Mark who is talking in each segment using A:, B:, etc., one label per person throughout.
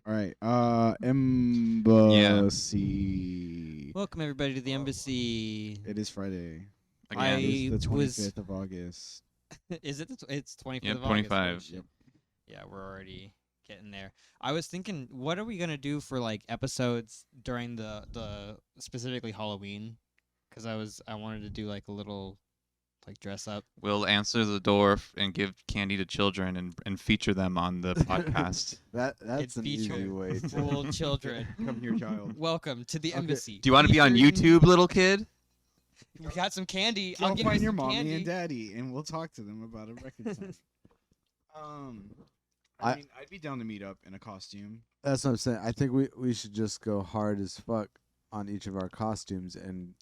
A: All right. MBUSC.
B: Welcome everybody to the embassy.
A: It is Friday.
B: I
A: It is the
B: was.
A: 25th of August.
B: Is it? It's 25th
C: Yep,
B: of August.
C: 25.
A: Yep.
B: Yeah, we're already getting there. I was thinking, what are we gonna do for like episodes during the specifically Halloween? Because I wanted to do like a little like dress up.
C: We'll answer the door and give candy to children and feature them on the podcast.
D: That's
B: It's
D: an easy
B: featured
D: way to.
B: Full children.
A: Come here, child.
B: Welcome to the
D: Okay.
B: embassy.
C: Do you want to be on
B: Featuring-
C: YouTube, little kid?
B: We got some candy.
A: Go
B: I'll give
A: find
B: you
A: your
B: some
A: mommy
B: candy.
A: and daddy, and we'll talk to them about a record sign.
D: I-
A: mean, I'd be down to meet up in a costume.
D: That's what I'm saying. I think we should just go hard as fuck on each of our costumes and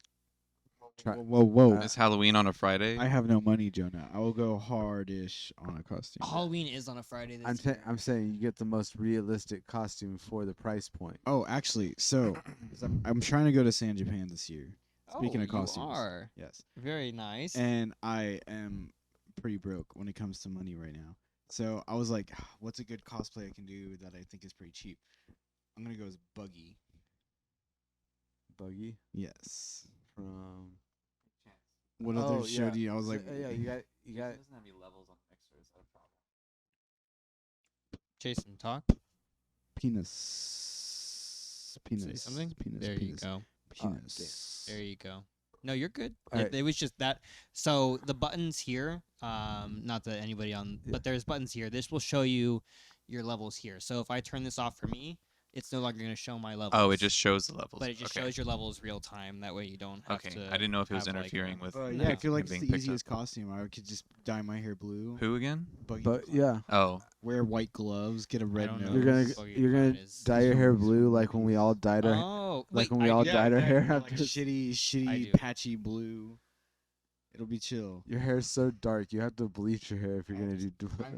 D: try.
A: Whoa.
C: It's Halloween on a Friday.
A: I have no money, Jonah. I will go hardish on a costume.
B: Halloween is on a Friday this year.
D: I'm saying you get the most realistic costume for the price point.
A: Oh, actually, so 'cause I'm trying to go to San Japan this year. Speaking
B: Oh,
A: of costumes.
B: you are
A: Yes.
B: very nice.
A: And I am pretty broke when it comes to money right now. So I was like, what's a good cosplay I can do that I think is pretty cheap? I'm going to go as Buggy.
D: Buggy
A: Yes.
D: from.
A: What
D: Oh,
A: other show
D: yeah.
A: do you? I was like,
D: yeah, you got.
C: doesn't have any levels on extras.
B: Jason, talk.
A: penis. Penis.
B: Say something.
A: Penis.
B: There
A: penis.
B: you go.
A: Penis.
B: There you go. No, you're good.
D: Alright.
B: It was just that. So the buttons here, not that anybody on,
D: Yeah.
B: but there's buttons here. This will show you your levels here. So if I turn this off for me, it's no longer going to show my levels.
C: Oh, it just shows the levels.
B: But it just
C: okay.
B: shows your levels real time. That way you don't have
C: Okay,
B: to.
C: I didn't know if it was
B: have, like,
C: interfering
B: a-
C: with.
A: Yeah, I
B: No.
A: feel like
C: him
A: it's
C: being
A: the
C: picked
A: easiest
C: up.
A: costume. I could just dye my hair blue.
C: Who again?
A: Buggy
D: But
A: Clown.
D: yeah,
C: Oh,
A: Wear white gloves. Get a red
B: don't know
A: nose.
D: you're gonna
B: who Buggy
D: you're
B: Clown
D: gonna
B: is.
D: dye your hair blue like when we all dyed our
B: Oh,
D: like
B: wait,
D: when we
B: I
D: all
B: do.
D: dyed our hair
A: like
D: after.
A: shitty,
B: do.
A: patchy blue. It'll be chill.
D: Your hair's so dark. You have to bleach your hair if you're gonna do.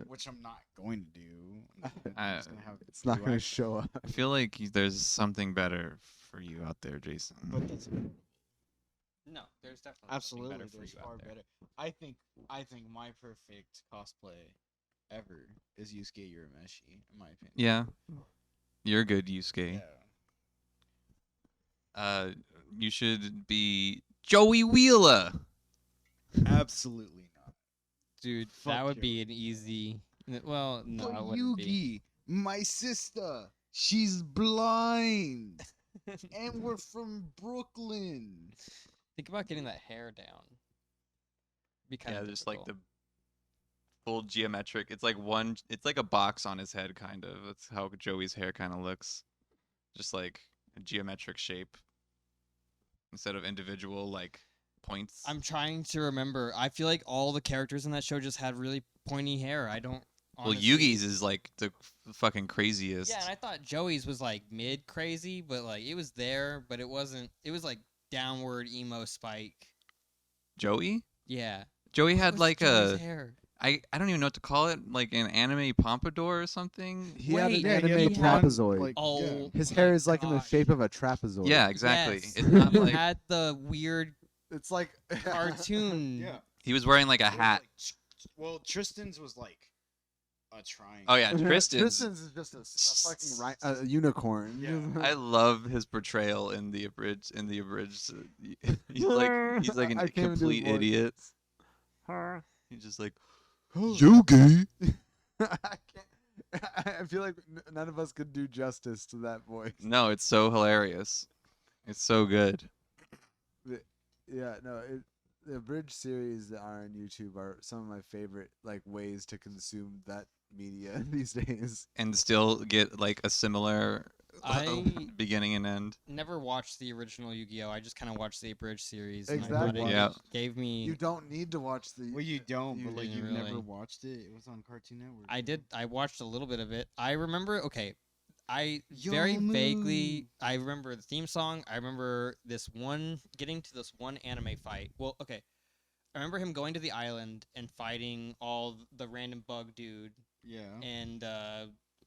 A: Which I'm not going to do. I'm
C: I-
A: just gonna have
D: It's not
A: blue
D: gonna
A: eyes.
D: show up.
C: I feel like there's something better for you out there, Jason.
A: But that's
B: No, there's definitely
A: absolutely
B: something better for
A: there's
B: you
A: far
B: out there.
A: better. I think my perfect cosplay ever is Yusuke Urameshi, in my opinion.
C: Yeah, you're good, Yusuke.
A: Yeah.
C: You should be Joey Wheeler.
A: Absolutely not.
B: Dude,
A: Fuck
B: that would
A: Joey.
B: be an easy. Well, no, it
A: But
B: wouldn't be.
A: Yugi, my sister, she's blind, and we're from Brooklyn.
B: Think about getting that hair down. Be kind
C: Yeah,
B: of
C: just like the full geometric. It's like one. It's like a box on his head, kind of. That's how Joey's hair kind of looks. Just like a geometric shape instead of individual like points.
B: I'm trying to remember. I feel like all the characters in that show just had really pointy hair. I don't.
C: Well,
B: honestly-
C: Yugi's is like the fucking craziest.
B: Yeah, and I thought Joey's was like mid crazy, but like it was there, but it wasn't. It was like downward emo spike.
C: Joey?
B: Yeah.
C: Joey
B: What
C: had
B: was
C: like
B: Joey's
C: a.
B: hair?
C: I don't even know what to call it, like an anime pompadour or something.
D: He had
B: Wait,
D: an
A: Yeah, he had
D: anime
A: the blonde,
D: trapezoid.
A: like,
B: Oh,
D: His
B: my
D: hair is like in the
B: gosh.
D: shape of a trapezoid.
C: Yeah, exactly.
B: Yes.
C: It's not
B: He
C: like
B: had the weird
D: It's like
B: cartoon.
A: yeah.
C: he was wearing like a
A: It was
C: hat.
A: well, Tristan's was like a triangle.
C: Oh yeah, Tristan's.
D: Tristan's is just a fucking a unicorn.
A: Yeah.
C: I love his portrayal in the abridged. He's like
D: I
C: a
D: can't even do
C: complete
D: voice.
C: idiot. He's just like
D: Yogi. I can't. I feel like none of us could do justice to that voice.
C: no, it's so hilarious. It's so good.
D: Yeah, no. The abridged series that are on YouTube are some of my favorite like ways to consume that media these days.
C: And still get like a similar
B: I-
C: beginning and end.
B: Never watched the original Yu-Gi-Oh. I just kind of watched the abridged series. And I thought
D: Exactly.
B: it
C: Yeah.
B: gave me.
D: You don't need to watch the.
A: Well, you don't,
D: You
A: but like
B: didn't
A: you've
B: really.
A: never watched it. It was on Cartoon Network.
B: I did. I watched a little bit of it. I remember. Okay, I very
A: Yo,
B: vaguely.
A: Moo.
B: I remember the theme song. I remember getting to this one anime fight. Well, okay. I remember him going to the island and fighting all the random bug dude
A: Yeah.
B: and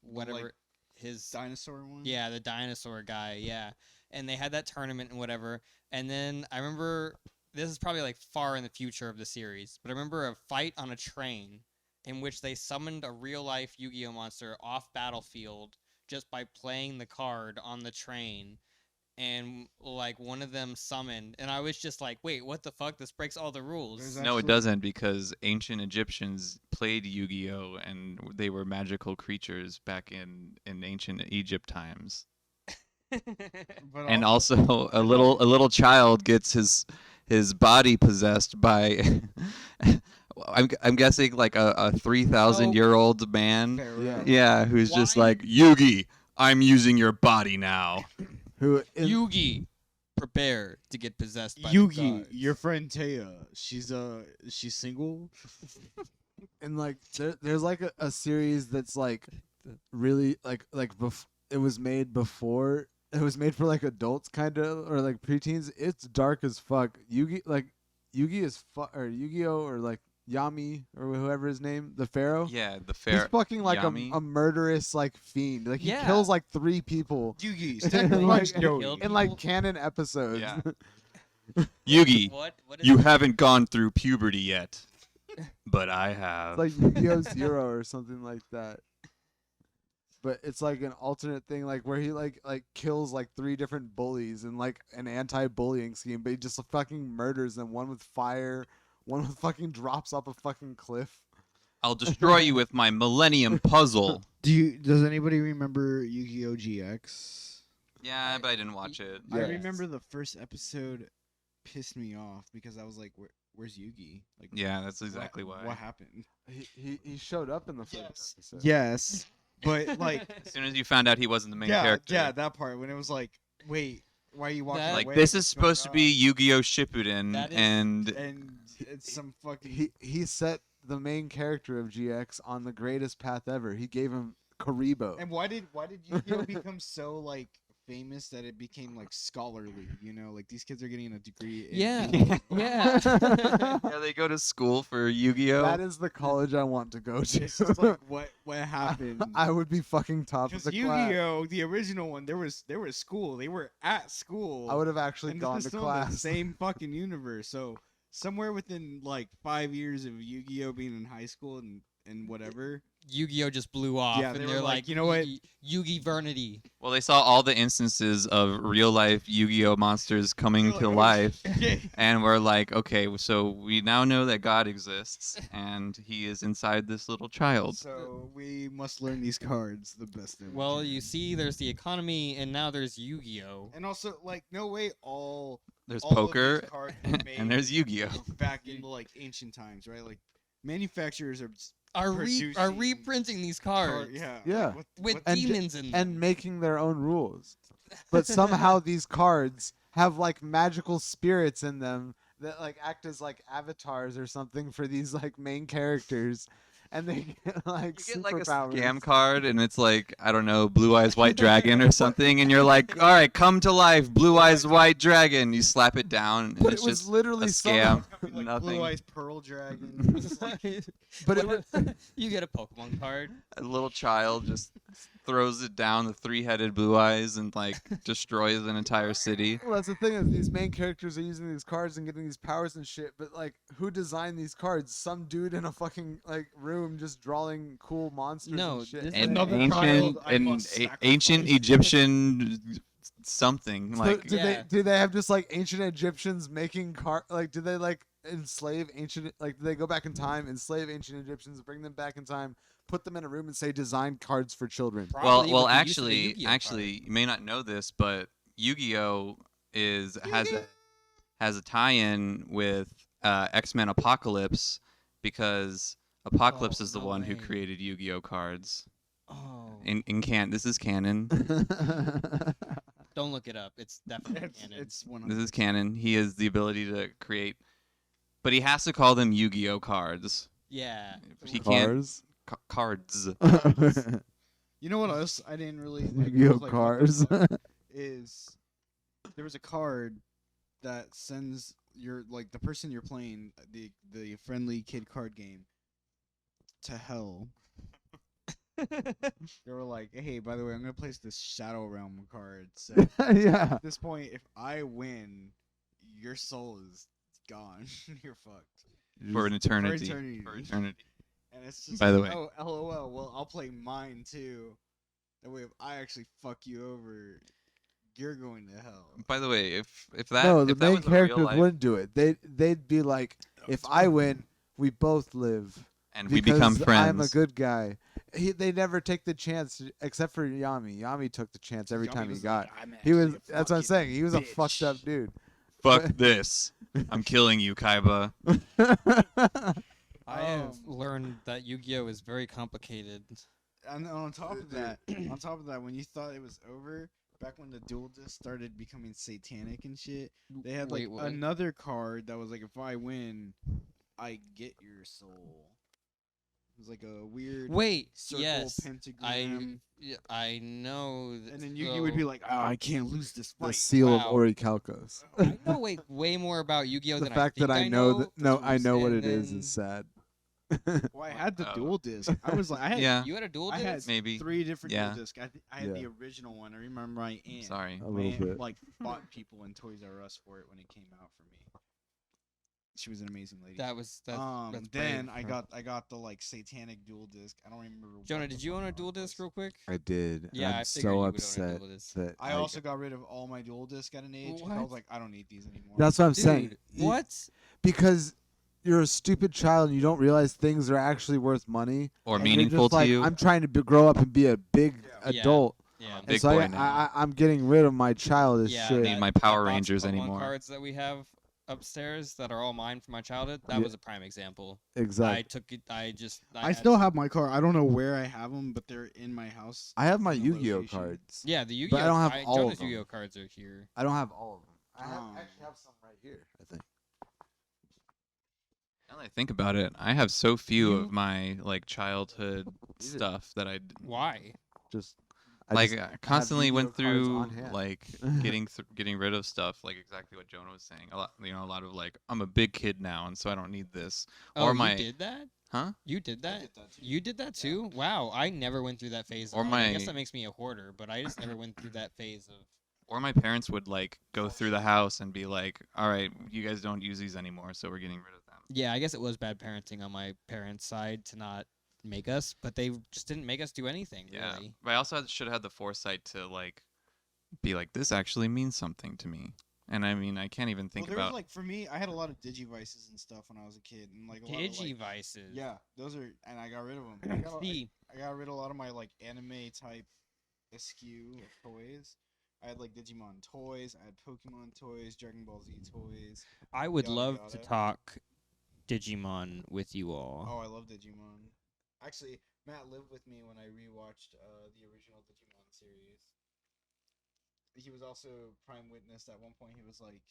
B: whatever
A: like,
B: his
A: Dinosaur one.
B: yeah, the dinosaur guy, yeah. And they had that tournament and whatever. And then I remember this is probably like far in the future of the series, but I remember a fight on a train in which they summoned a real life Yu-Gi-Oh monster off battlefield just by playing the card on the train. And like one of them summoned, and I was just like, "Wait, what the fuck? This breaks all the rules."
A: There's
C: No, it
A: actually-
C: doesn't, because ancient Egyptians played Yu-Gi-Oh, and they were magical creatures back in ancient Egypt times.
A: But
C: And also a little child gets his body possessed by I'm guessing like a 3,000-year-old man.
A: Pharaoh.
C: Yeah, who's just
B: Why-
C: like, "Yugi, I'm using your body now."
D: Who
B: Yugi, prepare to get possessed by the
A: Yugi,
B: gods.
A: your friend Taya. She's single.
D: and like there's like a series that's like really it was made before it was made for like adults kind of or like preteens. It's dark as fuck. Yugi is or Yu-Gi-Oh or like Yami or whoever his name, the pharaoh.
C: Yeah, the
D: He's
C: fair.
D: fucking like
C: Yami?
D: a murderous like fiend. Like he
B: Yeah.
D: kills like 3 people
A: Yugi,
D: Like,
A: stack the punch,
B: killed
A: Joey.
D: in like
B: people?
D: canon episodes.
C: Yeah. Yugi,
B: What is
C: you
B: it?
C: haven't gone through puberty yet, but I have.
D: It's like Yu-Gi-Oh! Zero or something like that. But it's like an alternate thing, like where he like kills like 3 different bullies in like an anti-bullying scheme, but he just fucking murders them. One with fire, one with fucking drops off a fucking cliff.
C: I'll destroy you with my Millennium Puzzle.
A: Does anybody remember Yu-Gi-Oh! GX?
C: Yeah, but I didn't watch it.
A: I
D: Yes.
A: remember the first episode pissed me off because I was like, "Where's Yugi?" Like,
C: Yeah, that's exactly why.
A: What happened?
D: He showed up in the first
A: Yes.
D: episode.
A: Yes, but like,
C: As soon as you found out he wasn't the main
A: yeah,
C: character.
A: yeah, that part when it was like, "Wait, why are you walking
B: That-
C: Like,
A: away?
C: this is
A: What's
C: supposed to
A: going
C: be
A: on?"
C: Yu-Gi-Oh! Shippuden,
B: That is-
A: and it's some fucking.
D: He set the main character of GX on the greatest path ever. He gave him Karibo.
A: And why did Yu-Gi-Oh become so like famous that it became like scholarly? You know, like these kids are getting a degree. In
B: Yeah.
C: Yeah.
B: Yeah.
C: Yeah, they go to school for Yu-Gi-Oh.
D: That is the college I want to go to.
A: It's just like what happened?
D: I would be fucking top of
A: Because
D: the class.
A: Yu-Gi-Oh, the original one, there was school. They were at school.
D: I would have actually
A: and
D: gone
A: this
D: to
A: is still
D: class.
A: the same fucking universe. So somewhere within like 5 years of Yu-Gi-Oh being in high school and whatever.
B: Yu-Gi-Oh just blew off,
A: Yeah,
B: and
A: they
B: they're
A: were like,
B: like,
A: "You know what?
B: Yugi-vernity."
C: Well, they saw all the instances of real-life Yu-Gi-Oh monsters coming
A: They're
C: to
A: like, "Oh,
C: life,
A: shit."
C: and we're like, okay, so we now know that God exists, and he is inside this little child.
A: So we must learn these cards the best. that we
B: Well,
A: can.
B: you see, there's the economy, and now there's Yu-Gi-Oh.
A: And also, like, no way all
C: There's
A: all of these
C: poker,
A: cards were made
C: and there's Yu-Gi-Oh.
A: back in like ancient times, right? Like manufacturers are
B: Are
A: producing
B: reprinting these cards
A: yeah,
D: Yeah.
A: like,
B: with
D: And
B: demons in them.
D: and making their own rules. But somehow these cards have like magical spirits in them that like act as like avatars or something for these like main characters. and they get like
C: You get like a
D: superpowers.
C: scam card, and it's like, I don't know, Blue Eyes White Dragon or something, and you're like, all right, come to life, Blue Eyes White Dragon. You slap it down, and
D: But
C: it's
D: it was
C: just
D: literally
C: a
D: some-
C: scam.
A: Like
C: Nothing.
A: Blue Eyes Pearl Dragon.
D: But it was,
B: You get a Pokemon card.
C: A little child just throws it down the three-headed Blue Eyes and like destroys an entire city.
D: well, that's the thing is these main characters are using these cards and getting these powers and shit. But like, who designed these cards? Some dude in a fucking like room just drawing cool monsters
B: No,
D: and shit.
B: this-
C: And
A: Another
C: ancient
A: child I
C: and
A: must
C: ancient
A: sacrifice.
C: Egyptian something
D: So
C: like
B: Yeah.
D: do they have just like ancient Egyptians making like do they like enslave ancient like do they go back in time, enslave ancient Egyptians, bring them back in time, put them in a room and say design cards for children?
B: Probably
C: well
B: with the use of the
C: actually
B: Yu-Gi-Oh
C: actually
B: card.
C: you may not know this, but Yu-Gi-Oh has a tie-in with X-Men Apocalypse, because Apocalypse
B: Oh,
C: is the
B: no
C: one who
B: way.
C: created Yu-Gi-Oh cards.
B: Oh,
C: This is canon.
B: don't look it up. It's definitely
A: It's,
B: canon.
A: it's one.
C: This is canon. He has the ability to create, but he has to call them Yu-Gi-Oh cards.
B: Yeah.
C: He can't
D: Cars.
C: cards.
A: You know what else I didn't really
D: Yu-Gi-Oh
A: was like, what the
D: cars.
A: fuck is there was a card that sends your like the person you're playing the friendly kid card game to hell. They were like, hey, by the way, I'm gonna place this Shadow Realm card. So
D: Yeah.
A: at this point, if I win, your soul is gone. You're fucked
C: For an
A: for
C: eternity.
A: eternity.
C: For eternity.
A: And it's just
C: By the
A: like,
C: way.
A: oh, LOL. Well, I'll play mine too. That way, if I actually fuck you over, you're going to hell.
C: By the way, if that
D: No, the
C: if that
D: main
C: was a real
D: characters
C: life
D: wouldn't do it. They'd be like, if I win, we both live.
C: and we become
D: Because
C: friends,
D: I'm a good guy. They never take the chance, except for Yami. Yami took the chance every
A: Yami
D: time he
A: was
D: got.
A: like, "I'm
D: He was.
A: actually a
D: That's what I'm
A: fucking
D: saying. He was a
A: bitch."
D: fucked up dude.
C: fuck this. I'm killing you, Kaiba.
B: I have learned that Yu-Gi-Oh is very complicated.
A: And on top of that, when you thought it was over, back when the dual disc started becoming satanic and shit, they had like
B: Wait, what?
A: another card that was like, if I win, I get your soul. It was like a weird
B: Wait,
A: circle
B: yes,
A: pentagram.
B: I know.
A: And then Yugi would be like, oh, I can't lose this
D: The
A: fight.
D: seal
B: Wow.
D: of Orichalcos.
B: I know way more about Yu-Gi-Oh
D: The
B: than
D: fact
B: I think
D: that I know that no, I know what
B: and
D: it is
B: then-
D: sad.
A: Well, I had the
C: Oh.
A: dual disc. I was like, I had
C: Yeah,
B: You had a dual
A: I had
B: disc?
C: maybe.
A: 3 different
C: Yeah.
A: dual discs. I had
D: Yeah.
A: the original one. I remember my aunt.
C: Sorry.
D: A
A: My
D: little
A: aunt,
D: bit.
A: like bought people in Toys R Us for it when it came out for me. She was an amazing lady.
B: That's
A: then
B: brave
A: I
B: for-
A: got the like satanic dual disc. I don't remember.
B: Jonah,
A: what the
B: did you
A: fuck
B: own a
A: one
B: dual
A: was.
B: disc real quick?
D: I did.
B: Yeah,
D: I'm
B: I figured
D: so
B: you would own a
D: upset
B: dual disc.
D: that
A: I also got rid of all my dual disc at an age. 'Cause I
B: What?
A: was like, I don't need these anymore.
D: That's what I'm saying.
B: Dude,
D: You-
B: what?
D: Because you're a stupid child and you don't realize things are actually worth money.
C: Or
D: And you're
C: meaningful
D: just
C: to
D: like,
C: you.
D: I'm trying to grow up and be a big
A: Yeah.
B: Yeah.
D: adult.
B: Yeah.
C: Big
D: and so
C: boy now.
D: I'm getting rid of my childish
B: Yeah,
D: shit.
C: Need my
B: that
C: Power
B: box of
C: Rangers
B: Pokemon
C: anymore.
B: cards that we have upstairs that are all mine from my childhood. That
D: Yeah.
B: was a prime example.
D: Exactly.
B: I took it.
A: I still have my car. I don't know where I have them, but they're in my house.
D: I have my
A: in a
D: Yu-Gi-Oh
A: location.
D: cards.
B: Yeah, the Yu-Gi-Oh.
D: But I don't have all of
B: Jonah's
D: them.
B: Yu-Gi-Oh cards are here.
D: I don't have all of them. I
A: Um,
D: actually have some right here. I think.
C: Now that I think about it, I have so few
B: You-
C: of my like childhood
D: These are-
C: stuff that I
B: Why?
D: Just
C: like.
D: just
C: I constantly
D: Yu-Gi-Oh
C: went
D: cards
C: through
D: on hand.
C: like getting rid of stuff, like exactly what Jonah was saying. A lot of like, I'm a big kid now, and so I don't need this.
B: Oh,
C: Or
B: you
C: my-
B: did that?
C: Huh?
B: You did that?
A: did that too.
B: You did that too? Wow, I never went through that phase.
C: Or
B: of life. I guess
C: my-
B: that makes me a hoarder, but I just never went through that phase of.
C: Or my parents would like go through the house and be like, "All right, you guys don't use these anymore, so we're getting rid of them."
B: Yeah, I guess it was bad parenting on my parents' side to not make us, but they just didn't make us do anything.
C: Yeah,
B: Really.
C: but I also should have had the foresight to like be like, "This actually means something to me." And I mean, I can't even think
A: well, there
C: about.
A: was like for me, I had a lot of digivices and stuff when I was a kid, and like a lot of, like,
B: Digivices.
A: yeah, those are, and I got rid of them.
B: See,
A: I got rid of a lot of my like anime type SKU of toys. I had like Digimon toys, I had Pokemon toys, Dragon Ball Z toys.
B: I would
A: Yada,
B: love to
A: yada.
B: talk Digimon with you all.
A: Oh, I love Digimon. Actually, Matt lived with me when I rewatched the original Digimon series. He was also prime witness. At one point, he was like,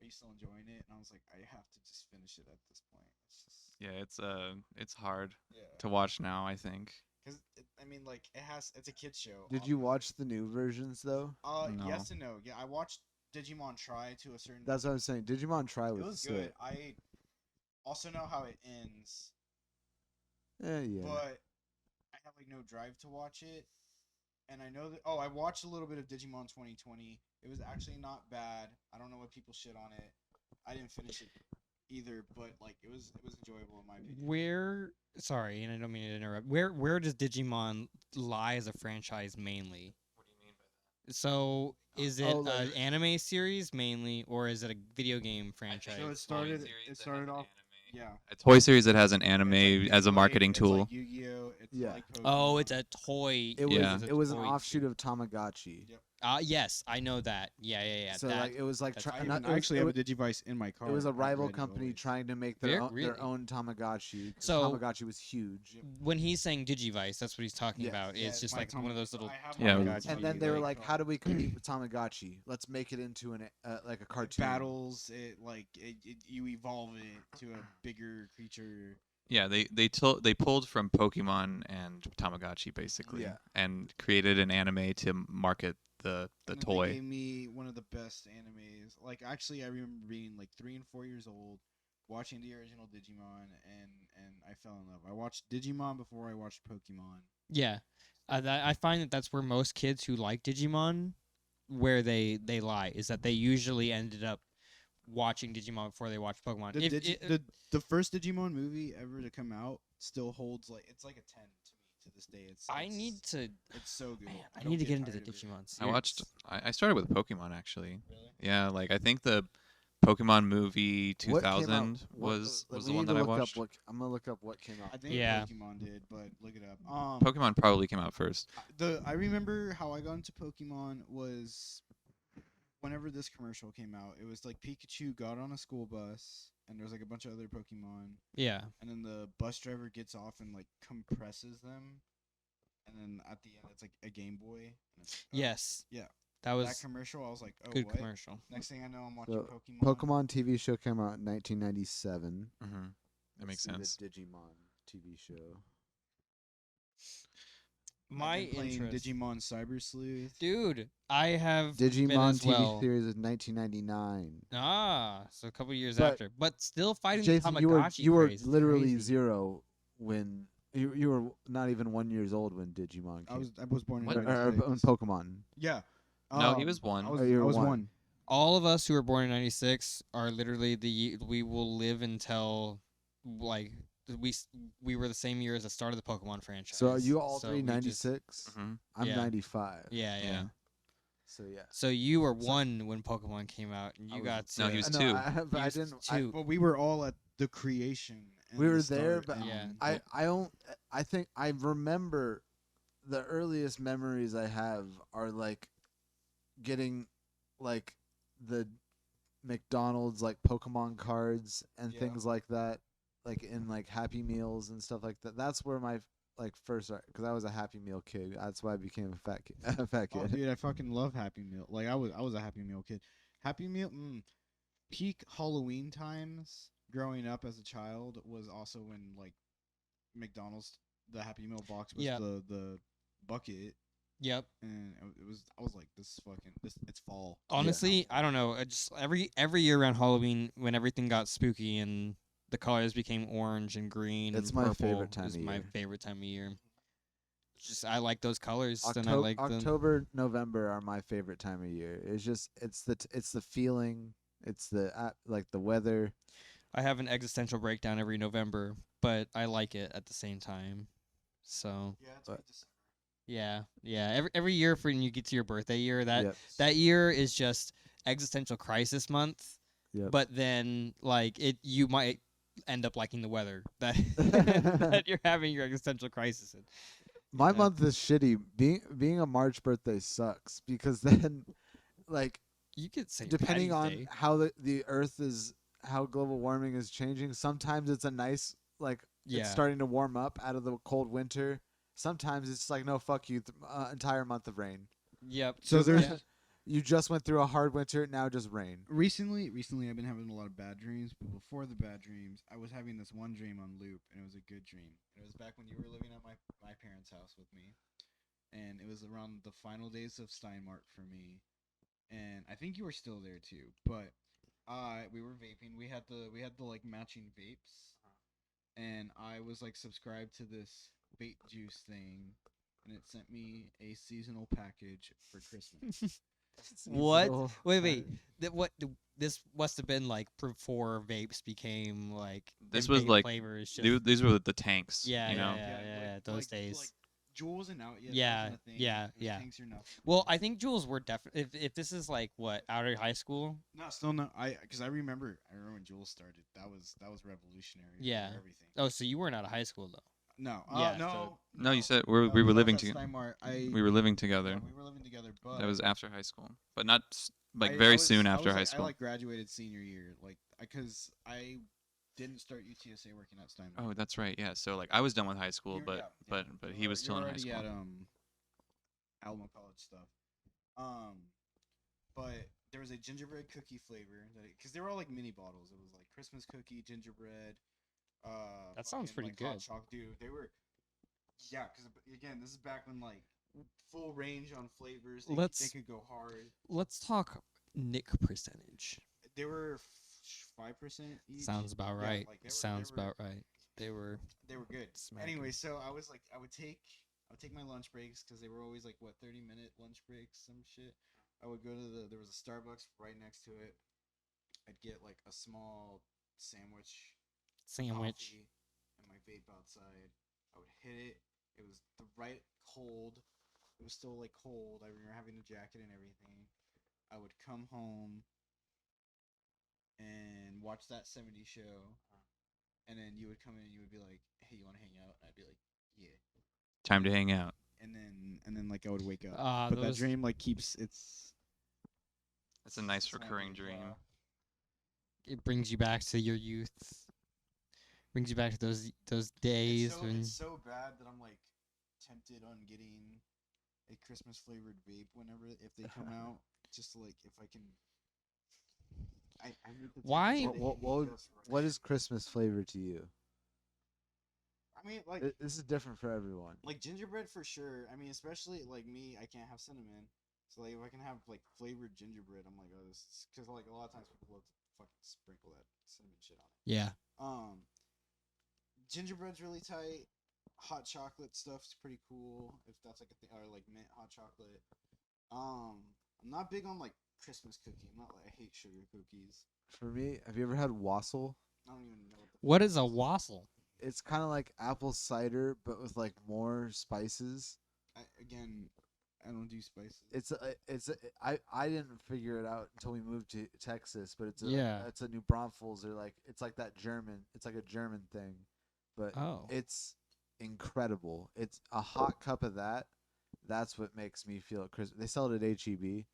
A: are you still enjoying it? And I was like, I have to just finish it at this point. It's just
C: Yeah, it's hard
A: yeah.
C: to watch now, I think.
A: Because I mean, like it's a kids show.
D: Did you
A: obviously.
D: watch the new versions though?
C: No.
A: Yes and no. Yeah, I watched Digimon Try to a certain.
D: That's what I was saying. Digimon Try
A: it
D: was
A: was
D: sick.
A: good. I also know how it ends,
D: Yeah.
A: but I have like no drive to watch it. And I know that. Oh, I watched a little bit of Digimon 2020. It was actually not bad. I don't know what people shit on it. I didn't finish it either, but like it was enjoyable in my opinion.
B: Sorry, and I don't mean to interrupt. Where does Digimon lie as a franchise mainly?
C: What do you mean by
B: So is it
D: Oh,
B: an
D: like-
B: anime series mainly, or is it a video game franchise?
A: So it started. It started off. Yeah.
C: a toy series that has an
A: It's
C: anime
A: like
C: as a
A: Beyblade,
C: marketing
A: it's
C: tool.
A: like Yu-Gi-Oh. It's
D: Yeah.
A: like
B: Oh,
A: Pokemon.
B: it's a toy.
D: It was
C: Yeah.
B: a
D: it was an
B: toy
D: offshoot
B: series.
D: of Tamagotchi.
A: Yep.
B: Yes, I know that. Yeah.
D: So
B: that,
D: like it was like
B: that's
D: try,
B: fine.
D: not,
A: I actually have a Digivice in my car.
D: it was a
A: I've
D: rival
A: read it
D: company
A: always.
D: trying to make
B: Very-
D: their
B: really?
D: own Tamagotchi. 'Cause
B: So-
D: Tamagotchi was huge.
A: Yep.
B: when he's saying Digivice, that's what he's talking
D: Yes.
B: about.
A: Yeah,
B: It's just
A: my
B: like one of those little.
A: I have
C: Yeah.
A: my
C: Tamagotchi.
D: And then they were like, "How do we compete with Tamagotchi? Let's make it into an like a cartoon."
A: battles? You evolve it to a bigger creature.
C: Yeah, they pulled from Pokemon and Tamagotchi basically,
D: Yeah.
C: and created an anime to market the
A: And then
C: toy.
A: They gave me one of the best animes. Like actually, I remember being like 3 and 4 years old, watching the original Digimon, and I fell in love. I watched Digimon before I watched Pokemon.
B: Yeah, I find that that's where most kids who like Digimon, where they lie, is that they usually ended up watching Digimon before they watched Pokemon.
A: The first Digimon movie ever to come out still holds like it's like a 10 to me to this day.
B: I need to.
A: It's so good.
B: Man, I
A: don't
B: need to get into the
A: tired of it.
B: Digimon series.
C: I watched. I started with Pokemon actually.
A: Really?
C: Yeah, like I think the Pokemon movie
D: What came out-
C: 2000
D: what-
C: was
D: we
C: the
D: need
C: one
D: to
C: that I
D: look up
C: watched.
D: I'm gonna look up what came out.
A: I think
B: Yeah.
A: Pokemon did, but look it up.
C: Pokemon probably came out first.
A: I remember how I got into Pokemon was whenever this commercial came out. It was like Pikachu got on a school bus and there's like a bunch of other Pokemon,
B: Yeah,
A: and then the bus driver gets off and like compresses them, and then at the end it's like a Game Boy. And it's like, oh,
B: yes.
A: Yeah.
B: That
A: That
B: was
A: commercial, I was like, oh,
B: good
A: what?
B: commercial.
A: Next thing I know, I'm watching
D: So,
A: Pokemon.
D: Pokemon TV show came out in 1997.
C: Mm-hmm. That
D: Let's
C: makes
D: see
C: sense.
D: The Digimon TV show.
A: I've
B: My
A: been playing
B: interest,
A: Digimon Cyber Sleuth.
B: dude. I have been
D: Digimon
B: as
D: TV
B: well.
D: series is 1999.
B: So a couple years
D: But-
B: after, but still fighting
D: Jason,
B: the
D: you were
B: Tamagotchi craze is
D: literally
B: crazy.
D: 0 when you were not even 1 years old when Digimon came.
A: I was born in
C: What?
D: or
A: 96.
D: Pokemon.
A: Yeah.
C: No, he was 1.
A: I was,
D: Oh, you were
A: I was
D: one.
A: one.
B: All of us who were born in '96 are literally we will live until like we were the same year as the start of the Pokemon franchise.
D: So are you all
B: So
D: three
B: we just-
D: 96?
C: Mm-hmm.
D: I'm
B: Yeah.
D: 95.
B: Yeah.
C: Yeah.
D: So yeah.
B: So you were 1 when Pokemon came out, and
D: I
B: you
D: was-
B: got
C: No,
B: to,
C: he was
D: No,
C: 2.
D: but
B: he
D: I
B: was
D: didn't.
B: 2.
A: But we were all at the creation. and
D: We
A: the
D: were there,
A: start,
D: but
A: and
B: Yeah.
D: I don't. I think I remember the earliest memories I have are like getting like the McDonald's like Pokemon cards and
A: Yeah.
D: things like that, like in like Happy Meals and stuff like that. That's where my like first because I was a Happy Meal kid. That's why I became a fat kid. A fat
A: Oh,
D: kid.
A: dude, I fucking love Happy Meal. Like I was a Happy Meal kid. Happy Meal, peak Halloween times. Growing up as a child was also when like McDonald's, the Happy Meal box was
B: Yeah.
A: the bucket,
B: Yep.
A: and it was. I was like, it's fall.
B: Honestly, I don't know. Just every year around Halloween, when everything got spooky and the colors became orange and green,
D: It's
B: and
D: my
B: purple
D: favorite time
B: is
D: of
B: my
D: year.
B: favorite time of year. Just I like those colors, and I like the
D: October, November are my favorite time of year. It's just it's the feeling. It's the like the weather.
B: I have an existential breakdown every November, but I like it at the same time. So
A: Yeah, it's
D: But-
A: December.
B: yeah. Every year for when you get to your birthday year,
D: Yep.
B: that year is just existential crisis month.
D: Yep.
B: But then like you might end up liking the weather that that you're having your existential crisis in.
D: My
B: Yeah.
D: month is shitty. Being a March birthday sucks because then, like,
B: You could say
D: depending on
B: Patty's Day.
D: how the Earth is, how global warming is changing. Sometimes it's a nice like
B: Yeah.
D: it's starting to warm up out of the cold winter. Sometimes it's like no, fuck you, entire month of rain.
B: Yep.
A: So there's
B: Yeah.
D: You just went through a hard winter. Now just rain.
A: Recently, I've been having a lot of bad dreams. But before the bad dreams, I was having this one dream on loop, and it was a good dream. It was back when you were living at my parents' house with me, and it was around the final days of Steinmark for me. And I think you were still there too. But we were vaping. We had the like matching vapes, and I was like subscribed to this vape juice thing, and it sent me a seasonal package for Christmas.
B: What?
D: Seasonal
B: Wait. This must have been like before vapes became like
C: This
B: them
C: was
B: big
C: like
B: flavors. Just,
C: these were the tanks.
B: Yeah,
C: you know.
B: yeah. Those days.
A: Like Jules and out yet.
B: Yeah,
A: Wasn't a thing.
B: yeah,
A: It was
B: yeah.
A: Tanks or nothing.
B: Well, I think Jules were definitely. If this is like what out of high school.
A: No, still no. Because I remember when Jules started. That was revolutionary.
B: Yeah.
A: For everything.
B: Oh, so you weren't out of high school though.
A: No.
B: Yeah,
A: No.
C: No, you said
A: no,
C: we were
A: that
C: living
A: was at
C: together.
A: Steinmart.
C: We were living together.
A: Yeah, we were living together, but
C: That was after high school, but not like
A: I
C: very
A: was-
C: soon
A: I
C: after
A: was,
C: high
A: like-
C: school.
A: I like graduated senior year, like because I didn't start UTSA working at Steinmart.
C: Oh, that's right. Yeah. So like I was done with high school,
A: You're-
C: but
A: yeah,
C: but
A: You
C: he
A: were-
C: was still
A: you
C: in
A: were
C: high
A: already
C: school.
A: At Alamo College stuff. But there was a gingerbread cookie flavor because they were all like mini bottles. It was like Christmas cookie, gingerbread.
B: That sounds
A: fucking,
B: pretty
A: like, hot
B: good.
A: chocolate, dude. They were, yeah. Because again, this is back when like full range on flavors. They
B: Let's-
A: could go hard.
B: Let's talk Nick percentage.
A: They were 5% each.
B: Sounds about
A: Yeah,
B: right.
A: like, they
B: Sounds
A: were,
B: about right. They were.
A: They were good.
B: Smacking.
A: Anyway, so I was like, I would take my lunch breaks because they were always like 30-minute lunch breaks, some shit. I would go to there was a Starbucks right next to it. I'd get like a small sandwich,
B: Sandwich.
A: coffee, and my vape outside. I would hit it. It was the right cold. It was still like cold. I remember having a jacket and everything. I would come home and watch that 70s show. And then you would come in and you would be like, "Hey, you want to hang out?" And I'd be like, "Yeah."
C: Time to hang out.
A: And then like I would wake up.
B: Ah,
A: But that
B: those-
A: dream like keeps it's.
C: That's a nice
A: it's not
C: recurring
A: really,
C: dream.
B: It brings you back to your youth. Brings you back to those days when.
A: It's so bad that I'm like tempted on getting a Christmas flavored vape whenever if they come out, just to, like if I can. I need the
B: Why-
A: temperature to hit
D: What-
A: just right.
D: What is Christmas flavor to you?
A: I mean, like
D: This is different for everyone.
A: gingerbread for sure. I mean, especially like me, I can't have cinnamon. So like if I can have like flavored gingerbread, I'm like, oh, this because like a lot of times people love to fucking sprinkle that cinnamon shit on it.
B: Yeah.
A: Gingerbread's really tight. Hot chocolate stuff's pretty cool if that's like a thing, or like mint hot chocolate. I'm not big on like Christmas cookie. I'm not like I hate sugar cookies.
D: For me, have you ever had wassail?
A: I don't even know what the
B: What
A: fuck
B: is a
A: this
B: wassail?
D: It's kind of like apple cider, but with like more spices.
A: Again, I don't do spices.
D: I didn't figure it out until we moved to Texas, but
B: Yeah.
D: it's a New Braunfels or like it's like that German. It's like a German thing, but
B: Oh.
D: it's incredible. It's a hot cup of that. That's what makes me feel Christmas. They sell it at HEB.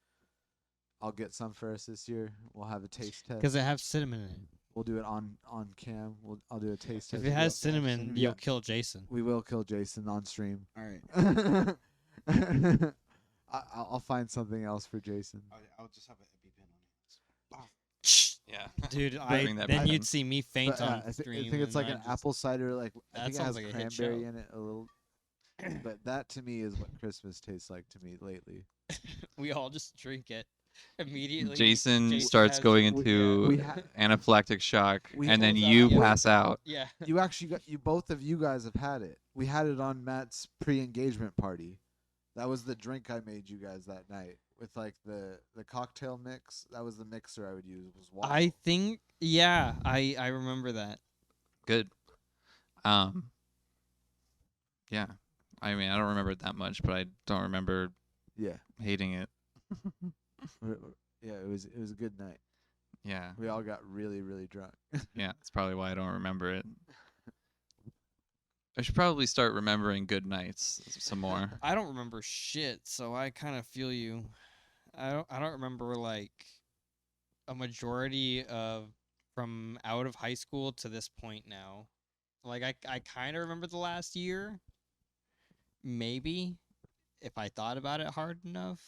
D: I'll get some for us this year. We'll have a taste test.
B: Because it has cinnamon in it.
D: We'll do it on cam. I'll do a taste
B: If
D: test.
B: it has
A: have
B: cinnamon,
A: cinnamon.
B: you'll kill Jason.
D: We will kill Jason on stream.
A: All right,
D: I'll find something else for Jason.
A: I'll just have an EpiPen on it.
C: Yeah.
B: Dude,
C: Bring that
B: then
C: back.
B: you'd see me faint
D: But,
B: on
D: I
B: stream.
D: think it's
B: and
D: like
B: I
D: an
B: just-
D: apple cider. Like I
B: That
D: think it has
B: sounds like a hit
D: cranberry
B: show.
D: in it a little. But that to me is what Christmas tastes like to me lately.
B: We all just drink it immediately.
C: Jason starts
B: has-
C: going
D: we-
C: into
D: we ha-
C: anaphylactic shock,
D: we
C: and then
B: goes
C: you
B: out, yeah.
C: pass out.
B: Yeah.
D: You actually got both of you guys have had it. We had it on Matt's pre-engagement party. That was the drink I made you guys that night with like the cocktail mix. That was the mixer I would use. Was waffle.
B: I think, yeah, I remember that.
C: Good. Yeah. I mean, I don't remember it that much, but I don't remember
D: yeah.
C: hating it.
D: Yeah, it was a good night.
C: Yeah.
D: We all got really really drunk.
C: Yeah. That's probably why I don't remember it. I should probably start remembering good nights some more.
B: I don't remember shit, so I kind of feel you. I don't remember like a majority of from out of high school to this point now. Like I kind of remember the last year. Maybe if I thought about it hard enough.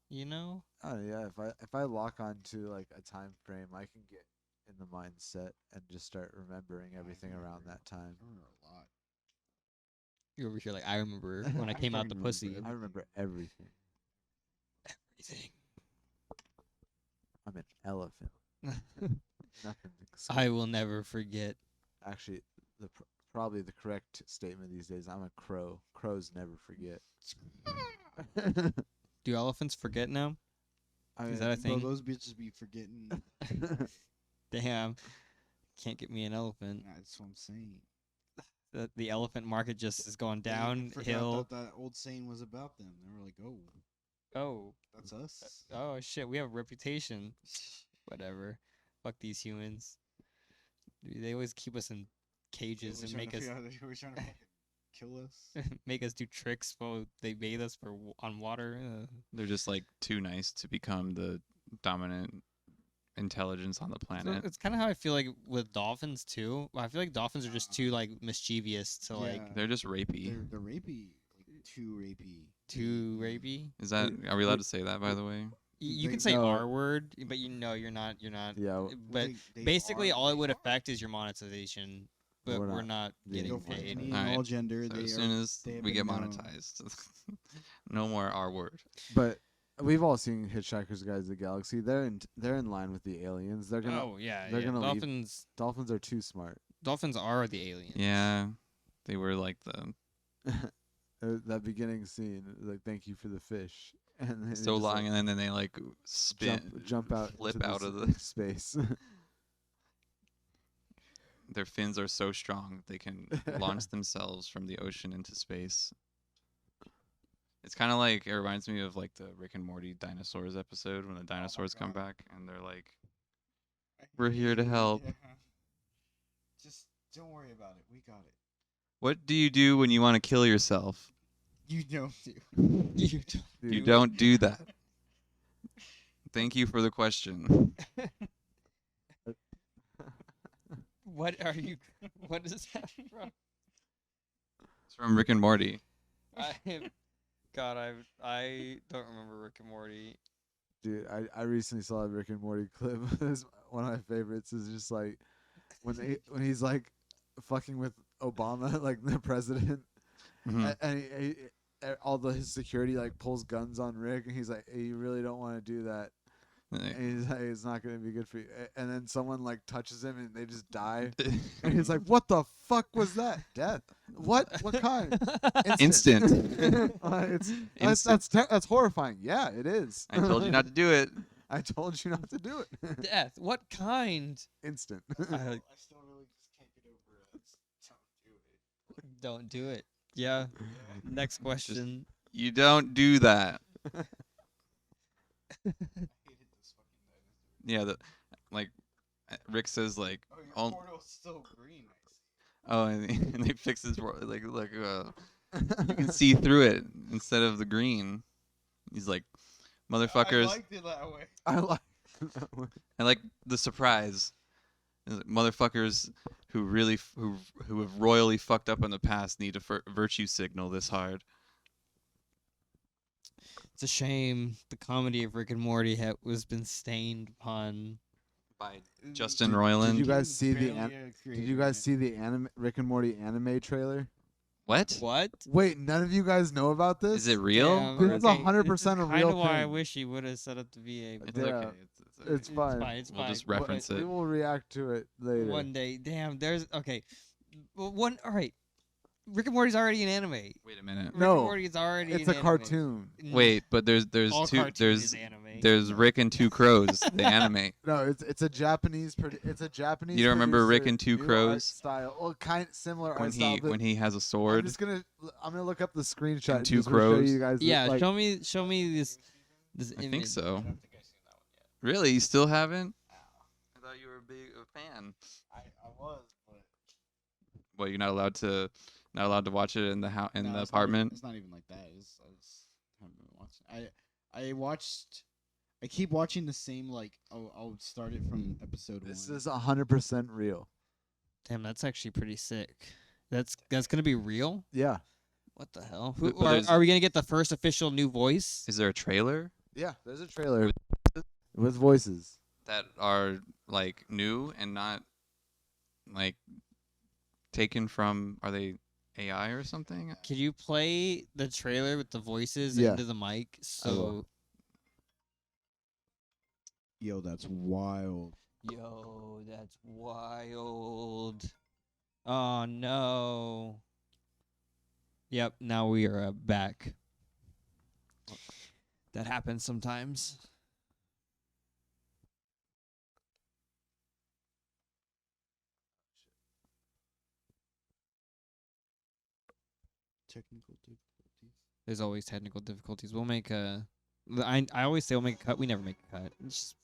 B: You know?
D: Oh yeah, if I lock onto like a time frame, I can get in the mindset and just start remembering everything around that time.
A: I remember a lot.
B: You're over here like, I remember when I
A: I
B: came out the
A: fucking
B: pussy.
A: remember
D: I remember everything.
B: Everything.
D: I'm an elephant. Nothing.
B: I will never forget.
D: Actually, probably the correct statement these days. I'm a crow. Crows never forget.
B: Do elephants forget now?
D: I
B: Is that a
A: Bro,
B: thing?
A: those bitches be forgetting.
B: Damn. Can't get me an elephant.
A: That's what I'm saying.
B: The elephant market just is going
A: They
B: downhill.
A: forgot that old saying was about them. They were like, "Oh,
B: Oh.
A: that's us."
B: Oh shit, we have a reputation. Whatever. Fuck these humans. They always keep us in cages and make us
A: They were trying to fucking kill us.
B: make us do tricks while they bathe us on water.
C: They're just like too nice to become the dominant intelligence on the planet.
B: It's kind of how I feel like with dolphins too. I feel like dolphins are just too like mischievous to like
A: Yeah.
C: They're just rapey.
A: They're rapey, like, too rapey.
B: too rapey.
C: Is that? Are we allowed to say that? By the way,
B: You can
A: They-
B: say
D: no.
B: R word, but you know you're not. You're not.
D: Yeah,
B: But
A: They
B: basically,
A: are-
B: all it
A: they
B: would
A: are.
B: affect is your monetization. But
D: We're
B: we're
D: not
B: not
D: getting
A: Go
B: getting
A: for
B: paid.
A: any
C: Alright.
A: and all gender.
C: so
A: They
C: as
A: are,
C: soon as
A: they have
C: we get
A: been known.
C: monetized, no more R word.
D: but we've all seen Hitchhiker's Guide to the Galaxy. They're in line with the aliens. They're gonna
B: Oh yeah,
D: they're
B: yeah.
D: gonna leave.
B: Dolphins
D: Dolphins are too smart.
B: are the aliens.
C: Yeah, they were like the
D: That beginning scene, like thank you for the fish, and then they
C: so
D: just,
C: long,
D: like,
C: and then they like spin,
D: jump out,
C: flip
D: into
C: out
D: the
C: of the.
D: space.
C: Their fins are so strong they can launch themselves from the ocean into space. It's kind of like it reminds me of like the Rick and Morty dinosaurs episode when the dinosaurs come
A: God.
C: back and they're like,
A: I
C: "We're here to
A: hate it,
C: help."
A: yeah. Just don't worry about it. We got it.
C: "What do you do when you want to kill yourself?"
A: You don't do.
B: You don't-
C: You
D: Dude,
C: don't do that. Thank you for the question.
B: What are you? What is that from?
C: It's from Rick and Morty.
B: God, I don't remember Rick and Morty.
D: Dude, I recently saw a Rick and Morty clip. It's one of my favorites is just like when he's like fucking with Obama, like the president,
C: Mhm.
D: and his security like pulls guns on Rick, and he's like, hey, you really don't want to do that. And he's like, it's not gonna be good for you. And then someone like touches him, and they just die. And he's like, what the fuck was that? Death? What? What kind?
C: Instant.
D: That's horrifying. Yeah, it is.
C: I told you not to do it.
D: I told you not to do it.
B: Death. What kind?
D: Instant.
A: I still really just can't get over it.
B: Don't do it. Yeah. Next question.
C: You don't do that.
A: I hated this fucking dinosaur.
C: Yeah, like Rick says like,
A: Oh, your
C: all,
A: portal's still green. I see.
C: oh, and they fix his like you can see through it instead of the green. He's like, motherfuckers.
A: I liked it that way.
D: I like that one.
C: I like the surprise. He's like, motherfuckers who really who have royally fucked up in the past need to virtue signal this hard.
B: It's a shame the comedy of Rick and Morty was been stained upon.
C: By Justin
D: Did
C: Roiland.
D: you guys see the
A: Barely a
D: Did
A: creator
D: you
A: in
D: guys
A: it.
D: see the Rick and Morty anime trailer?
C: What?
B: What?
D: Wait, none of you guys know about this?
C: Is it real?
B: Damn,
D: This is
B: okay,
D: 100%
B: this is
D: a real
B: kinda why I
D: thing.
B: wish he would have set up the VA.
C: It's
B: but
D: Yeah.
C: okay. It's
D: It's fine.
B: It's
C: We'll
B: fine.
C: just reference
D: We
C: it.
D: will react to it later.
B: One day. Damn, there's okay. Well, all right. Rick and Morty's already an anime.
C: Wait a minute.
B: Rick
D: No,
B: and Morty is already
D: It's
B: an
D: a
B: anime.
D: cartoon.
C: Wait, but there's
B: All
C: two
B: cartoon
C: there's
B: is anime.
C: there's Rick and Two Crows, the anime.
D: No, it's a Japanese. It's a Japanese.
C: You don't remember Rick
D: producer,
C: and Two
D: new art
C: Crows?
D: style. Well, kind similar
C: When
D: art style. but
C: when he has a
D: I'm
C: sword.
D: just gonna look up the screenshot.
C: And Two
D: just to show
C: Crows?
D: you guys.
B: Yeah,
D: like,
B: show me this
C: I
B: image.
C: think so.
A: I don't think I've seen that one yet.
C: Really? You still haven't? I thought you were a fan.
A: I was, but
C: Well, you're not allowed to watch it in the
A: no,
C: the
A: it's not
C: apartment.
A: It's not even like that. I just haven't been watching. I watched. I keep watching the same. Like, I'll start it from episode
D: this
A: 1.
D: is 100% real.
B: Damn, that's actually pretty sick. That's gonna be real.
D: Yeah.
B: What the hell?
C: But there's-
B: Are we gonna get the first official new voice?
C: Is there a trailer?
D: Yeah, there's a trailer with voices.
C: that are like new and not like taken from? Are they AI or something?
B: Could you play the trailer with the voices
D: Yeah.
B: into the mic?
D: I will.
B: So,
A: Yo, that's wild.
B: yo, that's wild. Oh no. Yep, now we are back. That happens sometimes.
A: Technical difficulties.
B: There's always technical difficulties. We'll make a. I always say we'll make a cut. We never make a cut. It's just,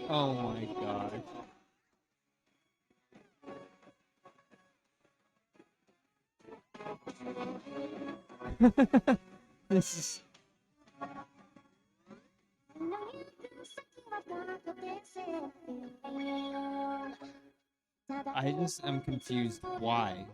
B: oh my god. This is. I just am confused. Why?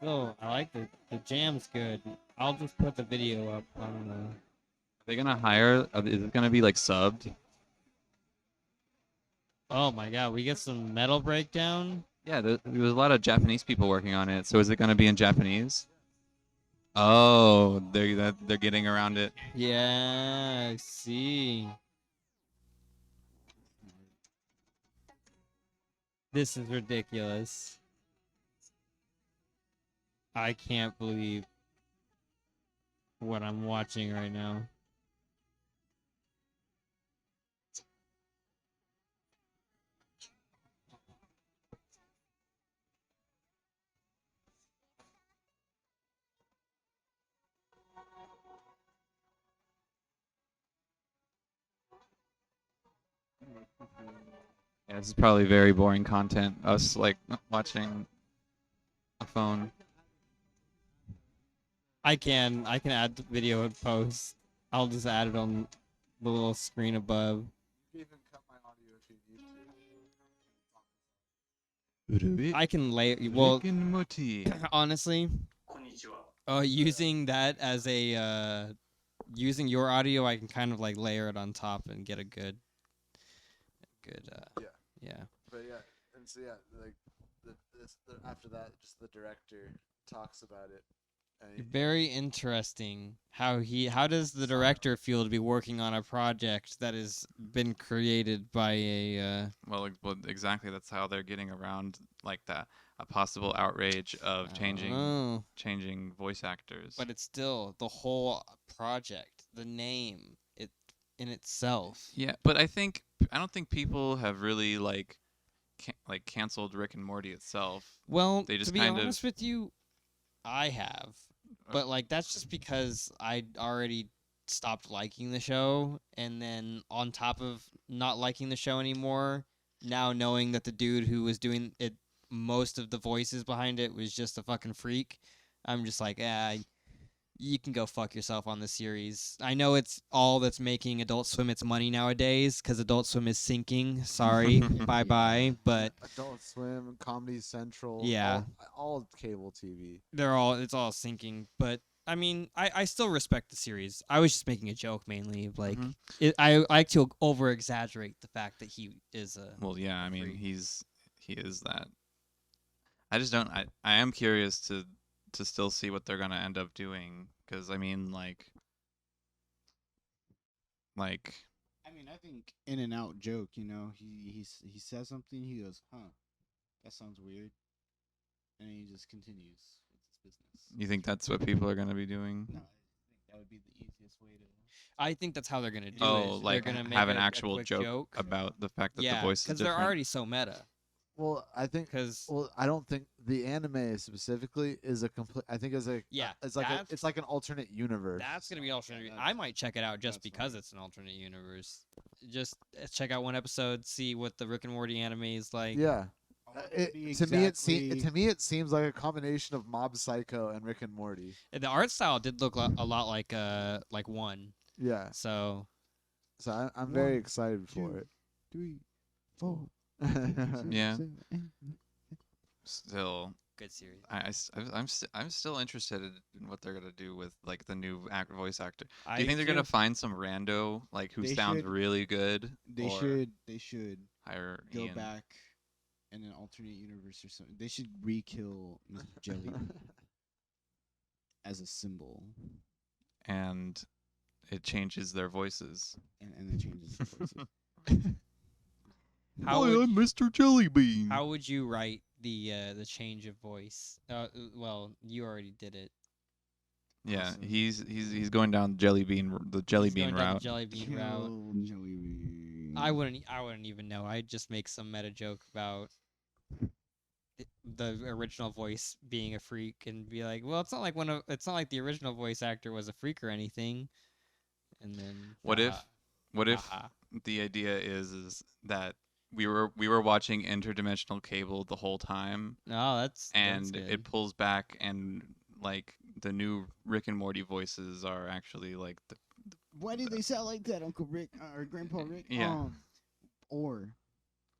B: Oh, I like the jam's good. I'll just put the video up on the.
C: Are they gonna hire? Is it gonna be like subbed?
B: Oh my god, we get some metal breakdown.
C: Yeah, there was a lot of Japanese people working on it. So is it gonna be in Japanese? Oh, they're getting around it.
B: Yeah, I see. This is ridiculous. I can't believe what I'm watching right now.
C: Yeah, this is probably very boring content. Us like watching a phone.
B: I can add the video in post. I'll just add it on the little screen above.
D: You can even cut my audio if you need to.
B: I can lay well
C: Rick and Morty.
B: honestly, using that as a using your audio, I can kind of like layer it on top and get a good
D: Yeah.
B: yeah.
D: But yeah, and so yeah, like after that, just the director talks about it. And
B: Very interesting. How does the director feel to be working on a project that has been created by a
C: Well, exactly. That's how they're getting around like that a possible outrage of
B: oh,
C: changing voice actors.
B: but it's still the whole project, the name, it in itself.
C: Yeah, but I don't think people have really like canceled Rick and Morty itself.
B: Well,
C: They just
B: to be
C: kind of-
B: honest with you, I have. But like that's just because I already stopped liking the show, and then on top of not liking the show anymore, now knowing that the dude who was doing it, most of the voices behind it was just a fucking freak, I'm just like, you can go fuck yourself on the series. I know it's all that's making Adult Swim its money nowadays because Adult Swim is sinking. Sorry, bye bye. But
D: Adult Swim, Comedy Central,
B: Yeah.
D: all cable TV.
B: it's all sinking. But I mean, I still respect the series. I was just making a joke mainly. Like,
C: Mhm.
B: I like to over exaggerate the fact that he is a.
C: Well, yeah, I mean,
B: freak.
C: he is that. I just don't. I am curious to still see what they're gonna end up doing, because I mean, like,
A: I mean, I think in and out joke. You know, he says something. He goes, "Huh, that sounds weird," and then he just continues with his business.
C: you think that's what people are gonna be doing?
A: No, I think that would be the easiest way to.
B: I think that's how they're gonna do it.
C: Oh, like
B: they're gonna make
C: have an
B: a
C: actual
B: quick
C: joke about the fact that
B: yeah,
C: the voice is
B: because
C: different.
B: they're already so meta.
D: Well, I think.
B: Because
D: Well, I don't think the anime specifically is a complete. I think
B: Yeah,
D: it's like it's like an alternate universe.
B: that's gonna be alternate.
A: Yeah,
B: I might check it out just
A: that's
B: because
A: fine.
B: it's an alternate universe. Just check out one episode, see what the Rick and Morty anime is like.
D: Yeah,
A: want it to be
D: To me,
A: exactly-
D: it seems like a combination of Mob Psycho and Rick and Morty.
B: The art style did look a lot like one.
D: Yeah,
B: So
D: so I'm very
A: One,
D: excited for
A: 2,
D: it.
A: 3, 4.
C: Yeah. Still,
B: good series.
C: I'm still interested in what they're gonna do with like the new voice actor.
B: I
C: Do you think they're
B: too.
C: gonna find some rando like who
A: They
C: sounds
A: should-
C: really good?
A: They
C: or
A: should
C: hire
A: go
C: Ian?
A: back in an alternate universe or something. They should re-kill Mr. Jellybean as a symbol,
C: And it changes their voices.
A: and it changes the voices.
B: How would,
C: Mr. Jellybean.
B: how would you write the change of voice? Well, you already did it.
C: Yeah,
A: Awesome.
C: he's going down the
B: He's
C: Jellybean
B: going down the
C: route.
B: Jelly bean route.
A: Kill Jellybean.
B: I wouldn't even know. I'd just make some meta joke about the original voice being a freak and be like, well, it's not like the original voice actor was a freak or anything. And then
C: What if
B: haha.
C: the idea is that we were watching interdimensional cable the whole time,
B: No, that's
C: and
B: good.
C: it pulls back, and like the new Rick and Morty voices are actually like the
A: Why do they sound like that, Uncle Rick or Grandpa Rick?
C: Yeah.
A: Or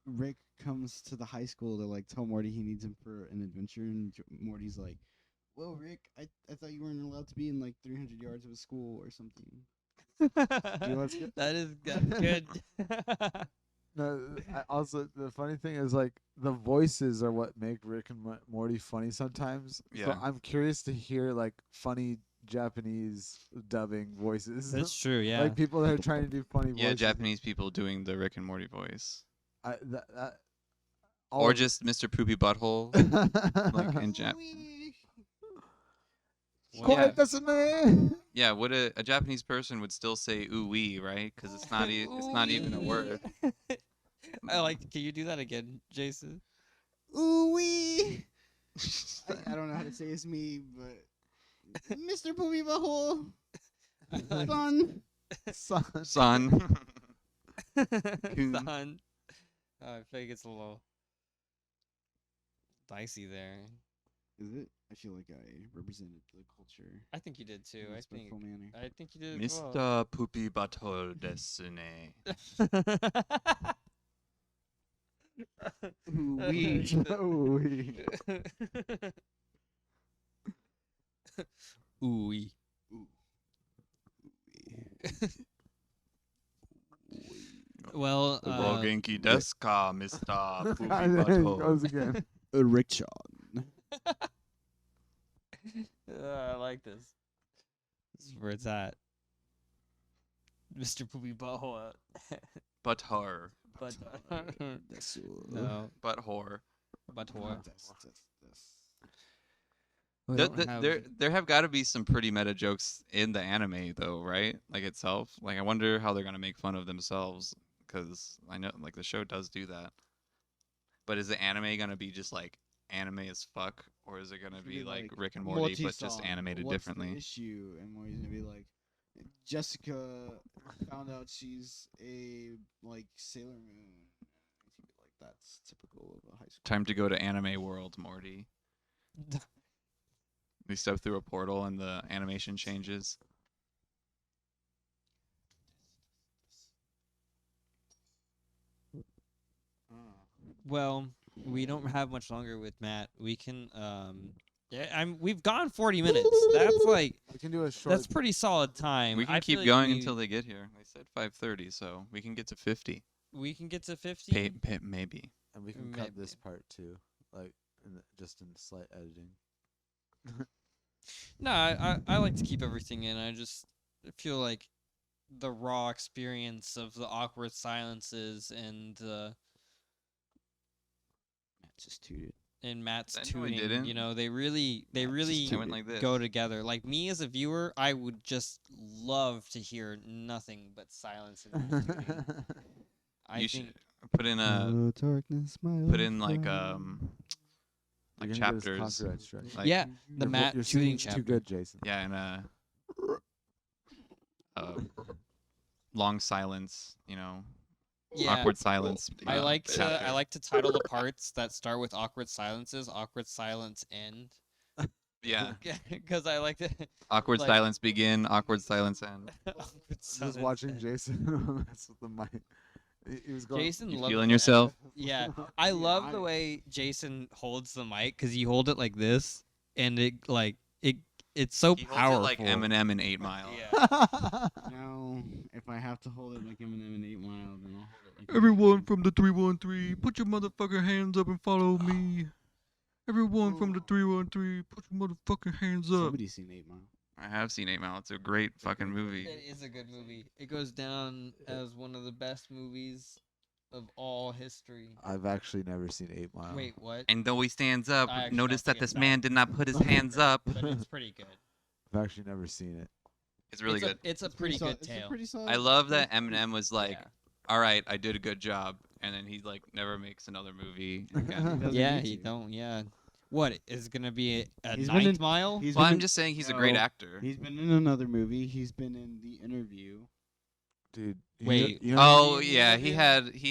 A: Rick comes to the high school to like tell Morty he needs him for an adventure, and Morty's like, "Well, Rick, I thought you weren't allowed to be in like 300 yards of a school or something." let's get-
B: That's good.
D: No, also the funny thing is like the voices are what make Rick and Morty funny sometimes. So
C: Yeah.
D: I'm curious to hear like funny Japanese dubbing voices.
B: That's true. Yeah.
D: Like people that are trying to do funny
C: yeah
D: voices.
C: Japanese people doing the Rick and Morty voice,
D: all
C: or
D: of-
C: just Mr. Poopy Butthole, like in Jap.
D: Quiet, that's man.
C: Yeah, what a Japanese person would still say ooh wee, right? Because it's not it's not even a word.
B: I like. Can you do that again, Jason?
A: Ooh wee. I don't know how to say it's me, but Mr. Poopy Butthole, son.
C: Son.
B: Son. Oh, I feel like it's a little dicey there.
A: Is it? I feel like I represented the culture.
B: I think you did too.
A: in a
B: I think.
A: respectful manner.
B: I think you did. as well.
C: Mr. Poopy Butthole Desune.
A: Ooh
B: I
A: wee.
B: like that.
D: Ooh.
B: Ooh-wee. Well,
C: Genki desu ka, Mr. Poopy
D: And then it goes
C: Butthole.
D: again.
A: Rickshaw.
B: I like this. This is where it's at. Mr. Poopy Butthole.
C: Butthore.
B: But
A: That's
B: no,
C: Butthore.
B: Butthole.
A: That's
B: We
C: Th-
B: don't
C: th-
B: have-
C: there have got to be some pretty meta jokes in the anime though, right? Like itself. Like I wonder how they're gonna make fun of themselves, because I know like the show does do that. But is the anime gonna be just like anime as fuck, or is it gonna be like Rick and Morty but just
A: multi-song,
C: animated
A: what's
C: differently?
A: The issue, and Morty's gonna be like, Jessica found out she's a like Sailor Moon. It's gonna be like that's typical of a high school.
C: Time to go to anime world, Morty. We step through a portal and the animation changes.
B: Well, we don't have much longer with Matt. We can yeah, we've gone 40 minutes. That's like
D: We can do a short.
B: that's pretty solid time.
C: We can
B: I
C: keep
B: feel like
C: going
B: we-
C: until they get here. They said 5:30, so we can get to 50.
B: we can get to 50.
C: Maybe.
D: and we can cut this part too, like just in slight editing.
B: No, I like to keep everything in. I just feel like the raw experience of the awkward silences and
A: Matt just tooted.
B: Matt's
C: I know I
B: tuning.
C: didn't.
B: You know, they really
C: I went like this.
B: go together. Like me as a viewer, I would just love to hear nothing but silence and Matt tuning. I
C: You
B: think
C: should put in a
A: darkness, my
C: put in like
D: You're gonna get us
C: chapters.
D: copyright strike.
C: Like,
B: yeah, the
D: Your
B: Matt
D: your
B: tuning
D: singing's
B: chapter.
D: too good, Jason.
C: Yeah, and a long silence, you know,
B: Yeah.
C: awkward silence.
B: I like
C: chapter.
B: to title the parts that start with awkward silences "Awkward Silence End"
C: Yeah.
B: because I like to
C: Awkward
B: like-
C: silence begin. Awkward silence end.
B: awkward
D: Just
B: silence
D: watching
B: end.
D: Jason mess with the mic. He was going.
B: Jason
C: You
B: loves
C: feeling
B: that.
C: yourself?
B: Yeah, I love the way Jason holds the mic because you hold it like this, and it's so
C: He
B: powerful.
C: holds it like Eminem in 8 Mile.
B: Yeah.
A: No, if I have to hold it like Eminem in 8 Mile, then I'll hold it like
C: Everyone from the 313, put your motherfucking hands up and follow me. Everyone from the 313, put your motherfucking hands up.
A: Somebody's seen 8 Mile.
C: I have seen 8 Mile. It's a great fucking movie.
B: It is a good movie. It goes down as one of the best movies of all history.
D: I've actually never seen 8 Mile.
B: Wait, what?
C: And though he stands up,
B: I actually
C: notice
B: don't
C: that
B: think
C: this
B: it's
C: man
B: that.
C: did not put his hands up.
B: But it's pretty good.
D: I've actually never seen it.
C: It's really good.
B: It's a pretty good tale.
C: I love that Eminem was like,
B: Yeah.
C: all right, I did a good job. And then he like never makes another movie again.
A: Doesn't
B: Yeah,
A: need
B: he
A: to.
B: don't. Yeah. What is gonna be a
A: He's been
B: Ninth
A: in-
B: Mile?
A: He's
C: Well,
A: been
C: I'm
A: in-
C: just saying he's a great
A: No,
C: actor.
A: He's been in another movie. He's been in The Interview.
D: Dude.
B: Wait.
C: Oh
A: He
C: yeah,
A: was
C: he
A: in-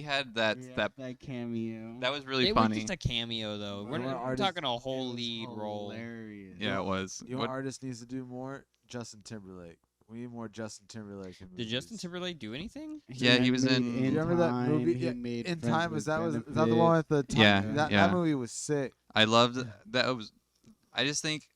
C: had that
A: Yeah,
C: that
A: that cameo.
C: that was really
B: It was
C: funny.
B: just a cameo though.
A: You
B: We're,
A: know what
B: not, we're
D: artist-
B: talking a whole
A: It was
B: lead role.
A: hilarious.
C: Yeah, it was.
D: You know
C: What-
D: what artist needs to do more? Justin Timberlake. We need more Justin Timberlake in
B: Did Justin
D: movies.
B: Timberlake do anything?
C: Yeah, he was
A: made
C: in-
A: In
D: You remember that
A: Time,
D: movie?
A: he
D: Yeah,
A: made
D: In
A: Friends
D: Time
A: with
D: is that the
A: Benefit.
D: one with the time?
C: Yeah,
D: that
C: yeah.
D: movie was sick.
C: I loved that was. I just think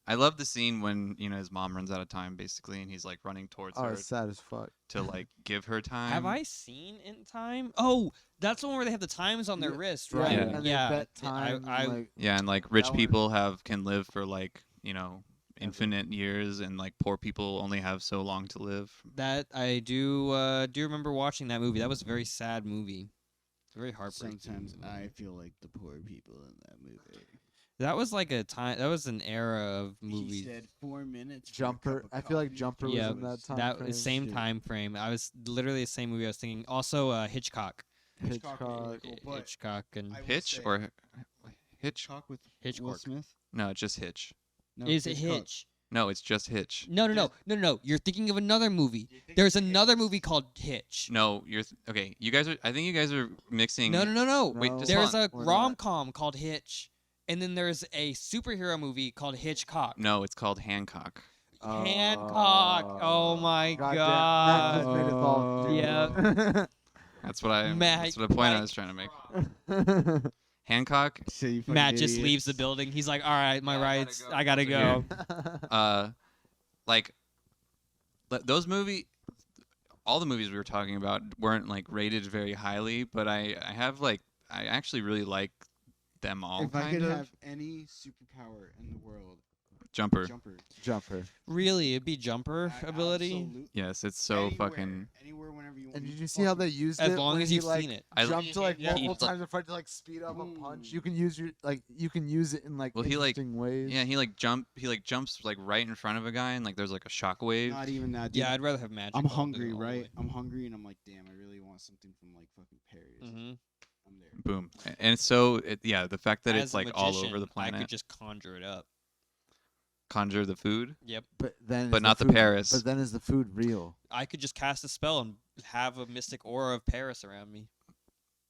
C: I love the scene when his mom runs out of time basically, and he's like running towards
D: Oh,
C: her
D: it's sad as fuck.
C: to like give her time.
B: Have I seen In Time? Oh, that's the one where they have the times on their
D: Yeah,
B: wrist,
D: Yeah,
B: right?
C: Yeah.
D: and they bet time.
B: I
D: like,
C: Yeah, and like rich
D: That one-
C: people can live for like infinite years, and like poor people only have so long to live.
B: that I do remember watching that movie. That was a very sad movie. Very heartbreaking.
A: Sometimes I feel like the poor people in that movie.
B: That was like a time. That was an era of
A: He
B: movies.
A: said 4 minutes. for a
D: Jumper.
A: cup of
D: I feel like
A: coffee.
D: Jumper
B: Yeah,
D: was in that time.
B: That
D: frame.
B: same
A: Shit.
B: time frame. I was literally the same movie I was thinking. Also, Hitchcock.
A: Hitchcock was
D: Hitchcock.
A: cool, but
B: Hitchcock and
A: I will
C: Hitch
A: say-
C: or Hitch?
A: Hitchcock with
B: Hitchcock.
A: Will Smith.
C: No, just Hitch.
A: No,
B: Is it
A: Hitchcock.
B: Hitch?
C: No, it's just Hitch.
B: No. You're thinking of another movie. There's another movie called Hitch.
C: No, okay. You guys are. I think you guys are mixing.
B: No.
C: Wait,
D: No,
C: just
B: There's
C: hold
B: a
D: we're not.
B: rom-com called Hitch, and then there's a superhero movie called Hitchcock.
C: No, it's called Hancock.
B: Hancock. Oh my
D: Goddamn,
B: god.
D: Matt just made us all
B: Yeah.
C: That's what I.
B: Matt,
C: That's what the point I
B: like-
C: was trying to make. Hancock.
A: So you
B: Matt
A: fucking
B: just leaves the
A: idiots.
B: building. He's like, "All right, my
C: Yeah,
B: rights.
C: I
B: I
C: gotta
B: gotta
C: go."
B: go."
C: Like those movie, all the movies we were talking about weren't like rated very highly, but I actually really like them all.
A: If I
C: kind
A: could
C: of.
A: have any superpower in the world,
C: Jumper.
A: Jumper.
D: Jumper.
B: Really, it'd be jumper ability.
A: Absolute-
C: Yes, it's so
A: anywhere,
C: fucking.
A: anywhere, whenever you want.
D: And
A: You
D: did you see how they used
B: As
D: it?
B: long
D: when
B: as
D: he,
B: you've
D: like,
B: seen it.
C: I
D: jumped to like
B: Yeah.
D: multiple
C: He-
D: times in front to like speed up a punch. You
A: Ooh.
D: can use you can use it in like
C: Well, he, like-
D: interesting ways.
C: Yeah, he jumps like right in front of a guy, and like there's like a shockwave.
A: Not even that. Dude.
B: Yeah, I'd rather have magic.
A: I'm
B: all the-
A: hungry,
B: all the
A: right?
B: way.
A: I'm hungry, and I'm like, damn, I really want something from like fucking Paris.
B: Mhm.
A: I'm there.
C: Boom. And so the fact that
B: As
C: it's
B: a
C: like all over
B: magician,
C: the
B: I
C: planet.
B: could just conjure it up.
C: Conjure the food.
B: Yep.
D: but then
C: But
D: is
C: not the
D: food,
C: Paris.
D: But then is the food real?
B: I could just cast a spell and have a mystic aura of Paris around me.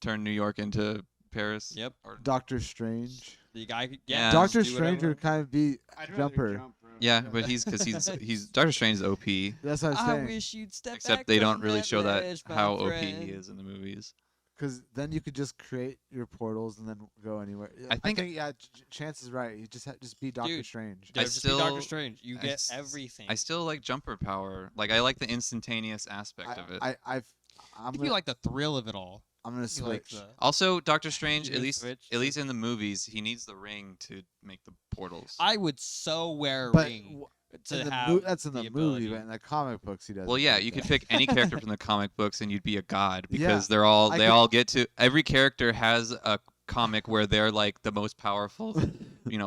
C: Turn New York into Paris.
B: Yep.
C: Or,
D: Doctor Strange.
B: The guy could
C: Yeah.
D: Doctor
B: do
D: Strange
B: whatever.
D: would kind of be
A: I'd rather
D: Jumper.
A: jump, bro.
C: yeah, but he's Doctor Strange is OP.
D: That's what I'm
B: I
D: saying.
B: wish you'd step
C: Except
B: back
C: they
B: from
C: don't really show that
B: ledge, my
C: how OP
B: friend.
C: he is in the movies.
D: Because then you could just create your portals and then go anywhere.
C: I think-
D: yeah, Chance is right. You just be Doctor
B: Dude.
D: Strange.
B: Yeah,
C: I
B: just be Doctor
C: still-
B: Strange. You
C: I
B: get
C: s-
B: everything.
C: I still like jumper power. Like I like the instantaneous aspect of it.
D: I'm
B: you
D: gonna,
B: like the thrill of it all.
D: I'm gonna
B: You like
D: switch.
B: the-
C: Also, Doctor Strange,
B: You
C: at
B: can
C: least
B: switch,
C: in the movies, he needs the ring to make the portals.
B: I would so wear a
D: But
B: ring
D: w-
B: to
D: in the
B: have.
D: that's in the,
B: the
D: movie,
B: ability.
D: but in the comic books, he doesn't.
C: Well, yeah,
D: do
C: you could
D: that.
C: pick any character from the comic books, and you'd be a god
D: Yeah,
C: because they
D: I could-
C: all get to. Every character has a comic where they're like the most powerful,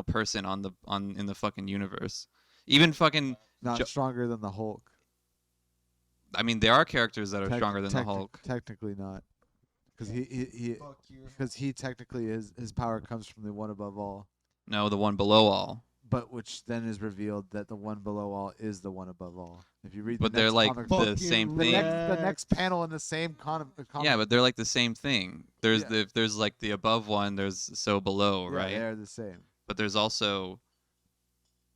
C: person in the fucking universe. Even fucking,
D: Not
C: Ju-
D: stronger than the Hulk.
C: I mean, there are characters that are stronger than the
D: Techni-
C: Hulk.
D: Technically not, because
A: Fuck your
D: because he technically his power comes from the one above all.
C: No, the one below all.
D: but which then is revealed that the one below all is the one above all. If you read,
C: But
D: the
C: they're
D: next
C: like
D: comic
C: the
D: book,
C: same
D: the
C: thing.
D: next panel in the same comic.
C: Yeah, but they're like the same thing. There's
D: Yeah.
C: there's like the above one. There's so below,
D: yeah,
C: right?
D: they are the same.
C: But there's also,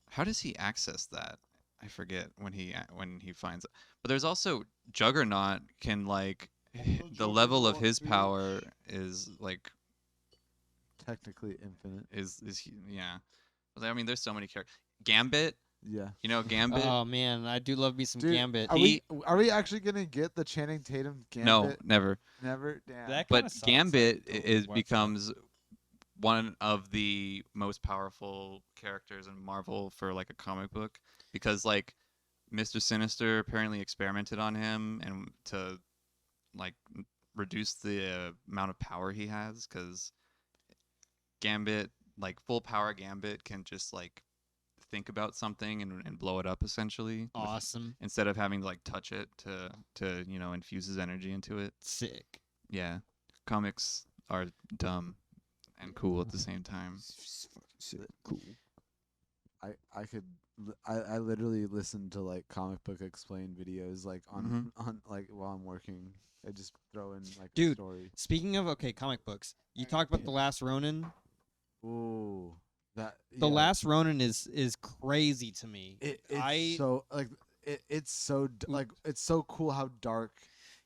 C: how does he access that? I forget when he finds it. But there's also Juggernaut can like the level of his power is like
D: Technically infinite.
C: yeah. But I mean, there's so many characters. Gambit,
D: Yeah.
C: you know Gambit.
B: Oh man, I do love me some
D: Dude,
B: Gambit.
D: Are we actually gonna get the Channing Tatum
C: No,
D: Gambit?
C: never.
D: Never. Damn.
B: That
C: But
B: kinda sucks.
C: Gambit
B: Totally
C: is
B: watch that.
C: becomes one of the most powerful characters in Marvel for like a comic book because like Mr. Sinister apparently experimented on him and to like reduce the amount of power he has because Gambit, like full power Gambit, can just like think about something and blow it up essentially
B: Awesome.
C: instead of having to like touch it to infuse his energy into it.
B: Sick.
C: Yeah, comics are dumb and cool at the same time.
A: Cool.
D: I literally listen to like comic book explain videos like on like while I'm working. I just throw in like a
B: Dude.
D: story.
B: Speaking of comic books, you talked about The Last Ronin.
D: Ooh, that
B: The Last Ronin is crazy to me.
D: It's so like it's so like it's so cool how dark.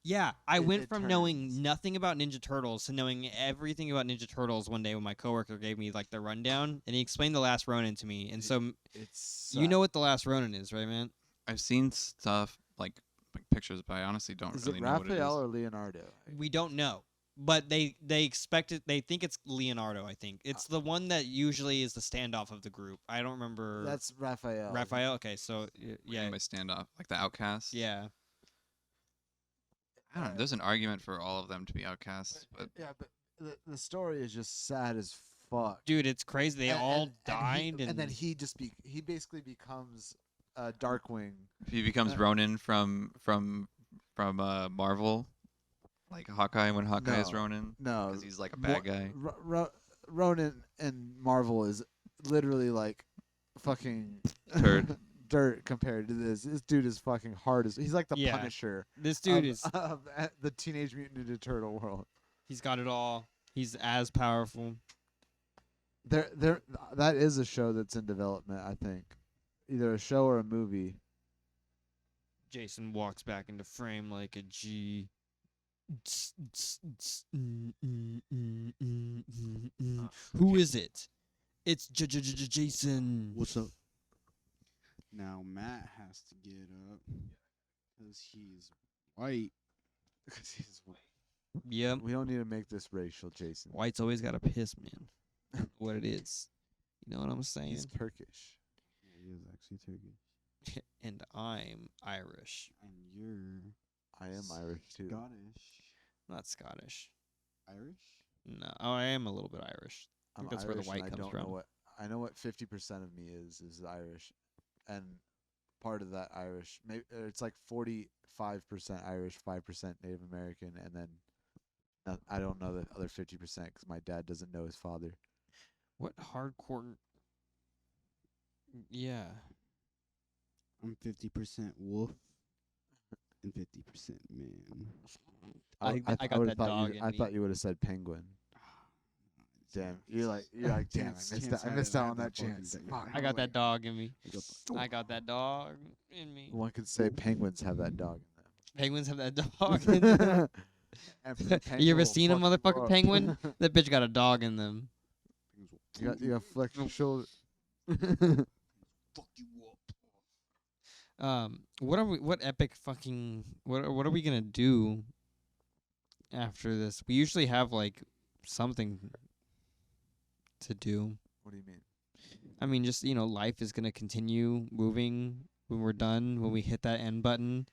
B: Yeah, I went
D: it
B: from
D: turns.
B: knowing nothing about Ninja Turtles to knowing everything about Ninja Turtles one day when my coworker gave me like the rundown and he explained The Last Ronin to me. And so
D: It's
B: you know what The Last Ronin is, right, man?
C: I've seen stuff like pictures, but I honestly don't
D: is
C: really
D: it
C: know what it is.
D: Raphael or Leonardo?
B: We don't know. But they expect it. They think it's Leonardo. I think it's the one that usually is the standoff of the group. I don't remember.
D: That's Raphael.
B: Raphael. Okay, so
C: What do you
B: yeah,
C: mean by standoff, like the outcasts.
B: yeah.
C: I don't know. There's an argument for all of them to be outcasts, but
D: Yeah, but the story is just sad as fuck.
B: Dude, it's crazy. They all died,
D: and then he basically becomes Darkwing.
C: he becomes Ronin from Marvel, like Hawkeye when Hawkeye is
D: No.
C: Ronin,
D: No,
C: because he's like a bad guy.
D: Ronan and Marvel is literally like fucking
C: Turd.
D: dirt compared to this. This dude is fucking hard as he's like the
B: Yeah.
D: Punisher
B: This dude
D: of,
B: is.
D: of the Teenage Mutant Ninja Turtle world.
B: He's got it all. He's as powerful.
D: That is a show that's in development. I think either a show or a movie.
B: Jason walks back into frame like a G. Who is it? It's Jason.
A: What's up? Now Matt has to get up because he's white.
D: Because he's
B: Yep.
D: we don't need to make this racial, Jason.
B: White's always got to piss, man. What it is. You know what I'm saying?
D: He's Turkish.
A: Yeah, he is actually Turkish.
B: And I'm Irish.
A: And you're
D: I am Irish too.
A: Scottish.
B: Not Scottish.
A: Irish?
B: No. Oh, I am a little bit Irish. I think
D: I'm
B: that's where the
D: Irish and
B: white
D: I
B: comes
D: don't
B: from.
D: know I know what 50% of me is Irish, and part of that Irish, maybe it's like 45% Irish, 5% Native American, and then I don't know the other 50% because my dad doesn't know his father.
B: What hardcore? Yeah.
A: I'm 50% wolf and 50% man.
B: I got
D: would've
B: that
D: thought
B: dog
D: You,
B: in
D: I
B: me.
D: thought you would have said penguin. Damn, you're like, damn, I missed out on that chance. Fuck.
B: I got that dog in me.
A: I got the-
B: I got that dog in me.
D: One could say penguins have that dog
B: Penguins have that dog
D: in
B: in them.
D: them. And the
B: You
D: penguin
B: ever
D: will
B: seen a
D: fuck you
B: motherfucking
D: up.
B: penguin? That bitch got a dog in them.
D: you got flex your shoulder.
A: Fuck you up.
B: What epic fucking what are we gonna do after this? We usually have like something to do.
D: What do you mean?
B: I mean, just life is gonna continue moving when we're done. When we hit that end button,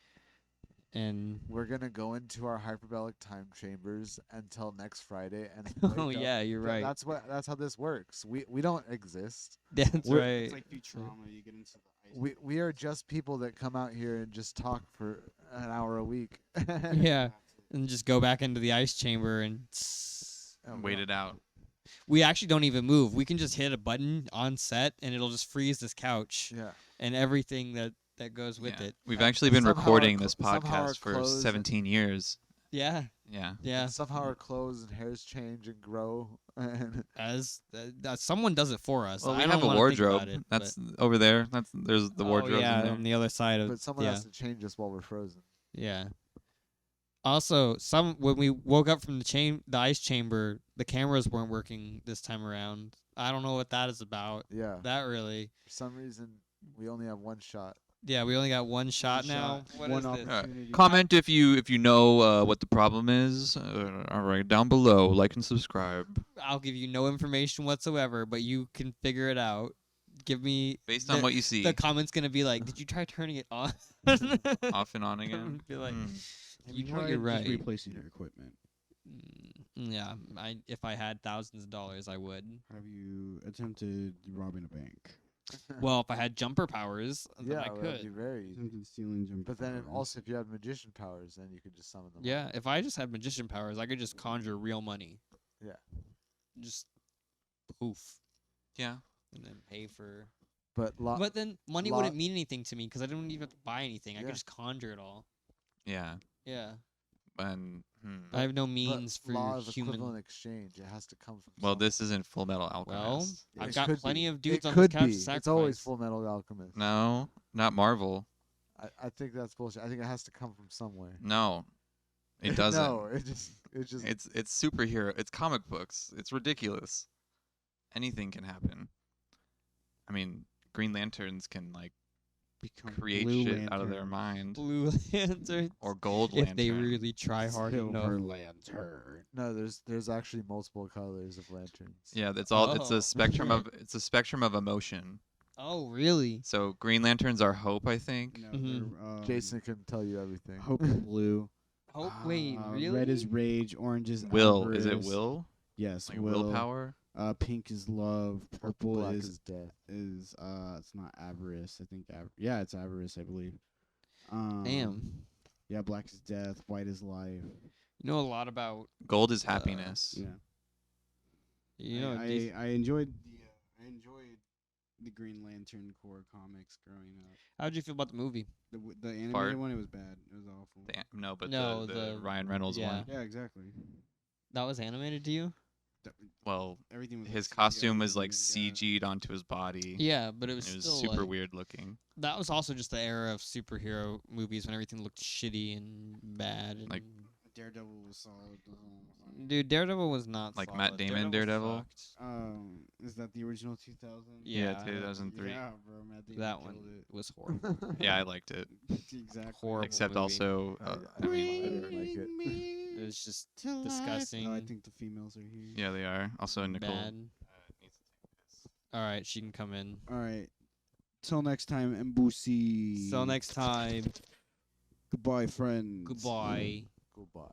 B: and
D: We're gonna go into our hyperbolic time chambers until next Friday, and
B: oh
D: wake up.
B: yeah, you're right.
D: That's how this works. We don't exist.
B: That's
D: we're-
B: right.
A: It's like Futurama. You get into the ice.
D: We are just people that come out here and just talk for an hour a week.
B: Yeah, and just go back into the ice chamber and.
D: Oh,
C: Wait it out.
B: We actually don't even move. We can just hit a button on set, and it'll just freeze this couch
D: Yeah.
B: and everything that goes with
C: Yeah.
B: it.
C: We've
D: And
C: actually been
D: somehow our
C: recording
D: cl-
C: this
D: somehow our
C: podcast for
D: clothes-
C: 17 years.
B: Yeah,
C: Yeah.
B: yeah.
D: And somehow our clothes and hairs change and grow. And
B: As someone does it for us.
C: Well, we
B: I
C: have
B: don't
C: a
B: wanna think about
C: wardrobe.
B: it,
C: That's
B: but-
C: over there. There's the
B: Oh,
C: wardrobe
B: yeah,
C: in there.
B: on the other side of.
D: but someone
B: yeah.
D: has to change us while we're frozen.
B: Yeah. Also, when we woke up from the ice chamber, the cameras weren't working this time around. I don't know what that is about.
D: Yeah.
B: That really.
D: For some reason, we only have one shot.
B: Yeah, we only got one shot now. What
A: one
B: is this?
A: opportunity.
C: Comment if you know what the problem is. All right, down below, like and subscribe.
B: I'll give you no information whatsoever, but you can figure it out. Give me
C: Based on what you see,
B: the comment's gonna be like, "Did you try turning it on?"
C: off and on again.
B: Be like,
C: Hmm.
A: Have
B: you know
A: tried
B: you're
A: just
B: right.
A: replacing your equipment?
B: Yeah, if I had thousands of dollars, I would.
A: Have you attempted robbing a bank?
B: Well, if I had jumper powers, then
D: Yeah,
B: I
D: well, that'd be
B: could.
D: very easy.
A: Attempted stealing jumper
D: But then
A: powers.
D: also, if you had magician powers, then you could just summon them. all.
B: Yeah, if I just had magician powers, I could just conjure real money.
D: Yeah.
B: Just poof,
C: Yeah.
B: and then pay for.
D: But
B: But then money
D: lo-
B: wouldn't mean anything to me because I don't even have to buy anything. I
D: Yeah.
B: could just conjure it all.
C: Yeah.
B: Yeah,
C: And
B: I have no means for
D: law of
B: human.
D: equivalent exchange, it has to come from.
C: well,
D: somewhere.
C: this isn't Full Metal Alchemist.
B: I've
D: It
B: got
D: could
B: plenty
D: be.
B: of dudes
D: it
B: on
D: could
B: this couch
D: be.
B: to sacrifice.
D: It's always Full Metal Alchemist.
C: No, not Marvel.
D: I think that's bullshit. I think it has to come from somewhere.
C: No, it doesn't.
D: No, it just.
C: It's superhero. It's comic books. It's ridiculous. Anything can happen. I mean, Green Lanterns can like
A: Become
C: create
A: Blue
C: shit out of their
A: Lantern.
C: mind,
B: Blue Lantern.
C: or Gold
B: If
C: Lantern.
B: they really try hard
A: Silver
B: enough.
A: Lantern.
D: No, there's actually multiple colors of lanterns.
C: Yeah, that's all. It's
B: Oh.
C: a spectrum of emotion.
B: Oh, really?
C: So Green Lanterns are hope, I think.
A: No,
B: Mhm.
A: they're,
D: Jason can tell you everything.
A: Hope is blue.
B: Oh, wait, really?
A: Red is rage. Orange is
C: Will, is it
A: avarice.
C: will?
A: Yes,
C: Like
A: will.
C: willpower?
A: Pink is love. Purple
D: Black
A: is
D: is death.
A: it's not avarice. I think yeah, it's avarice. I believe.
B: Damn.
A: Yeah, black is death. White is life.
B: You know a lot about.
C: Gold is happiness.
A: Yeah.
B: You know.
A: I enjoyed the Green Lantern Corps comics growing up.
B: How'd you feel about the movie?
A: The animated
C: Fart.
A: one, it was bad. It was awful.
C: No, but
B: No,
C: the
B: the-
C: Ryan Reynolds
B: yeah.
C: one.
A: Yeah, exactly.
B: That was animated to you?
C: Well,
A: Everything was
C: his
A: like
C: costume was like
A: animated,
C: CG'd onto his body.
B: Yeah, but it was
C: It was
B: still
C: super
B: like,
C: weird looking.
B: That was also just the era of superhero movies when everything looked shitty and bad. And
C: Like-
A: Daredevil was solid.
B: dude, Daredevil was not
C: Like
B: solid.
C: Matt Damon Daredevil?
B: sucked.
A: Is that the original 2000?
B: Yeah,
C: 2003.
A: Yeah, bro, Matt Damon
B: That
A: killed
B: one
A: it.
B: was horrible.
C: Yeah, I liked it.
A: Exactly.
B: Horrible
C: Except
B: movie.
C: also,
D: I didn't like it.
B: It was just
A: to life.
B: disgusting.
A: No, I think the females are here.
C: yeah, they are. Also, Nicole.
B: bad. All right, she can come in.
A: All right. Till next time, MBUSC.
B: Till next time.
A: Goodbye, friends.
B: Goodbye.
D: Goodbye.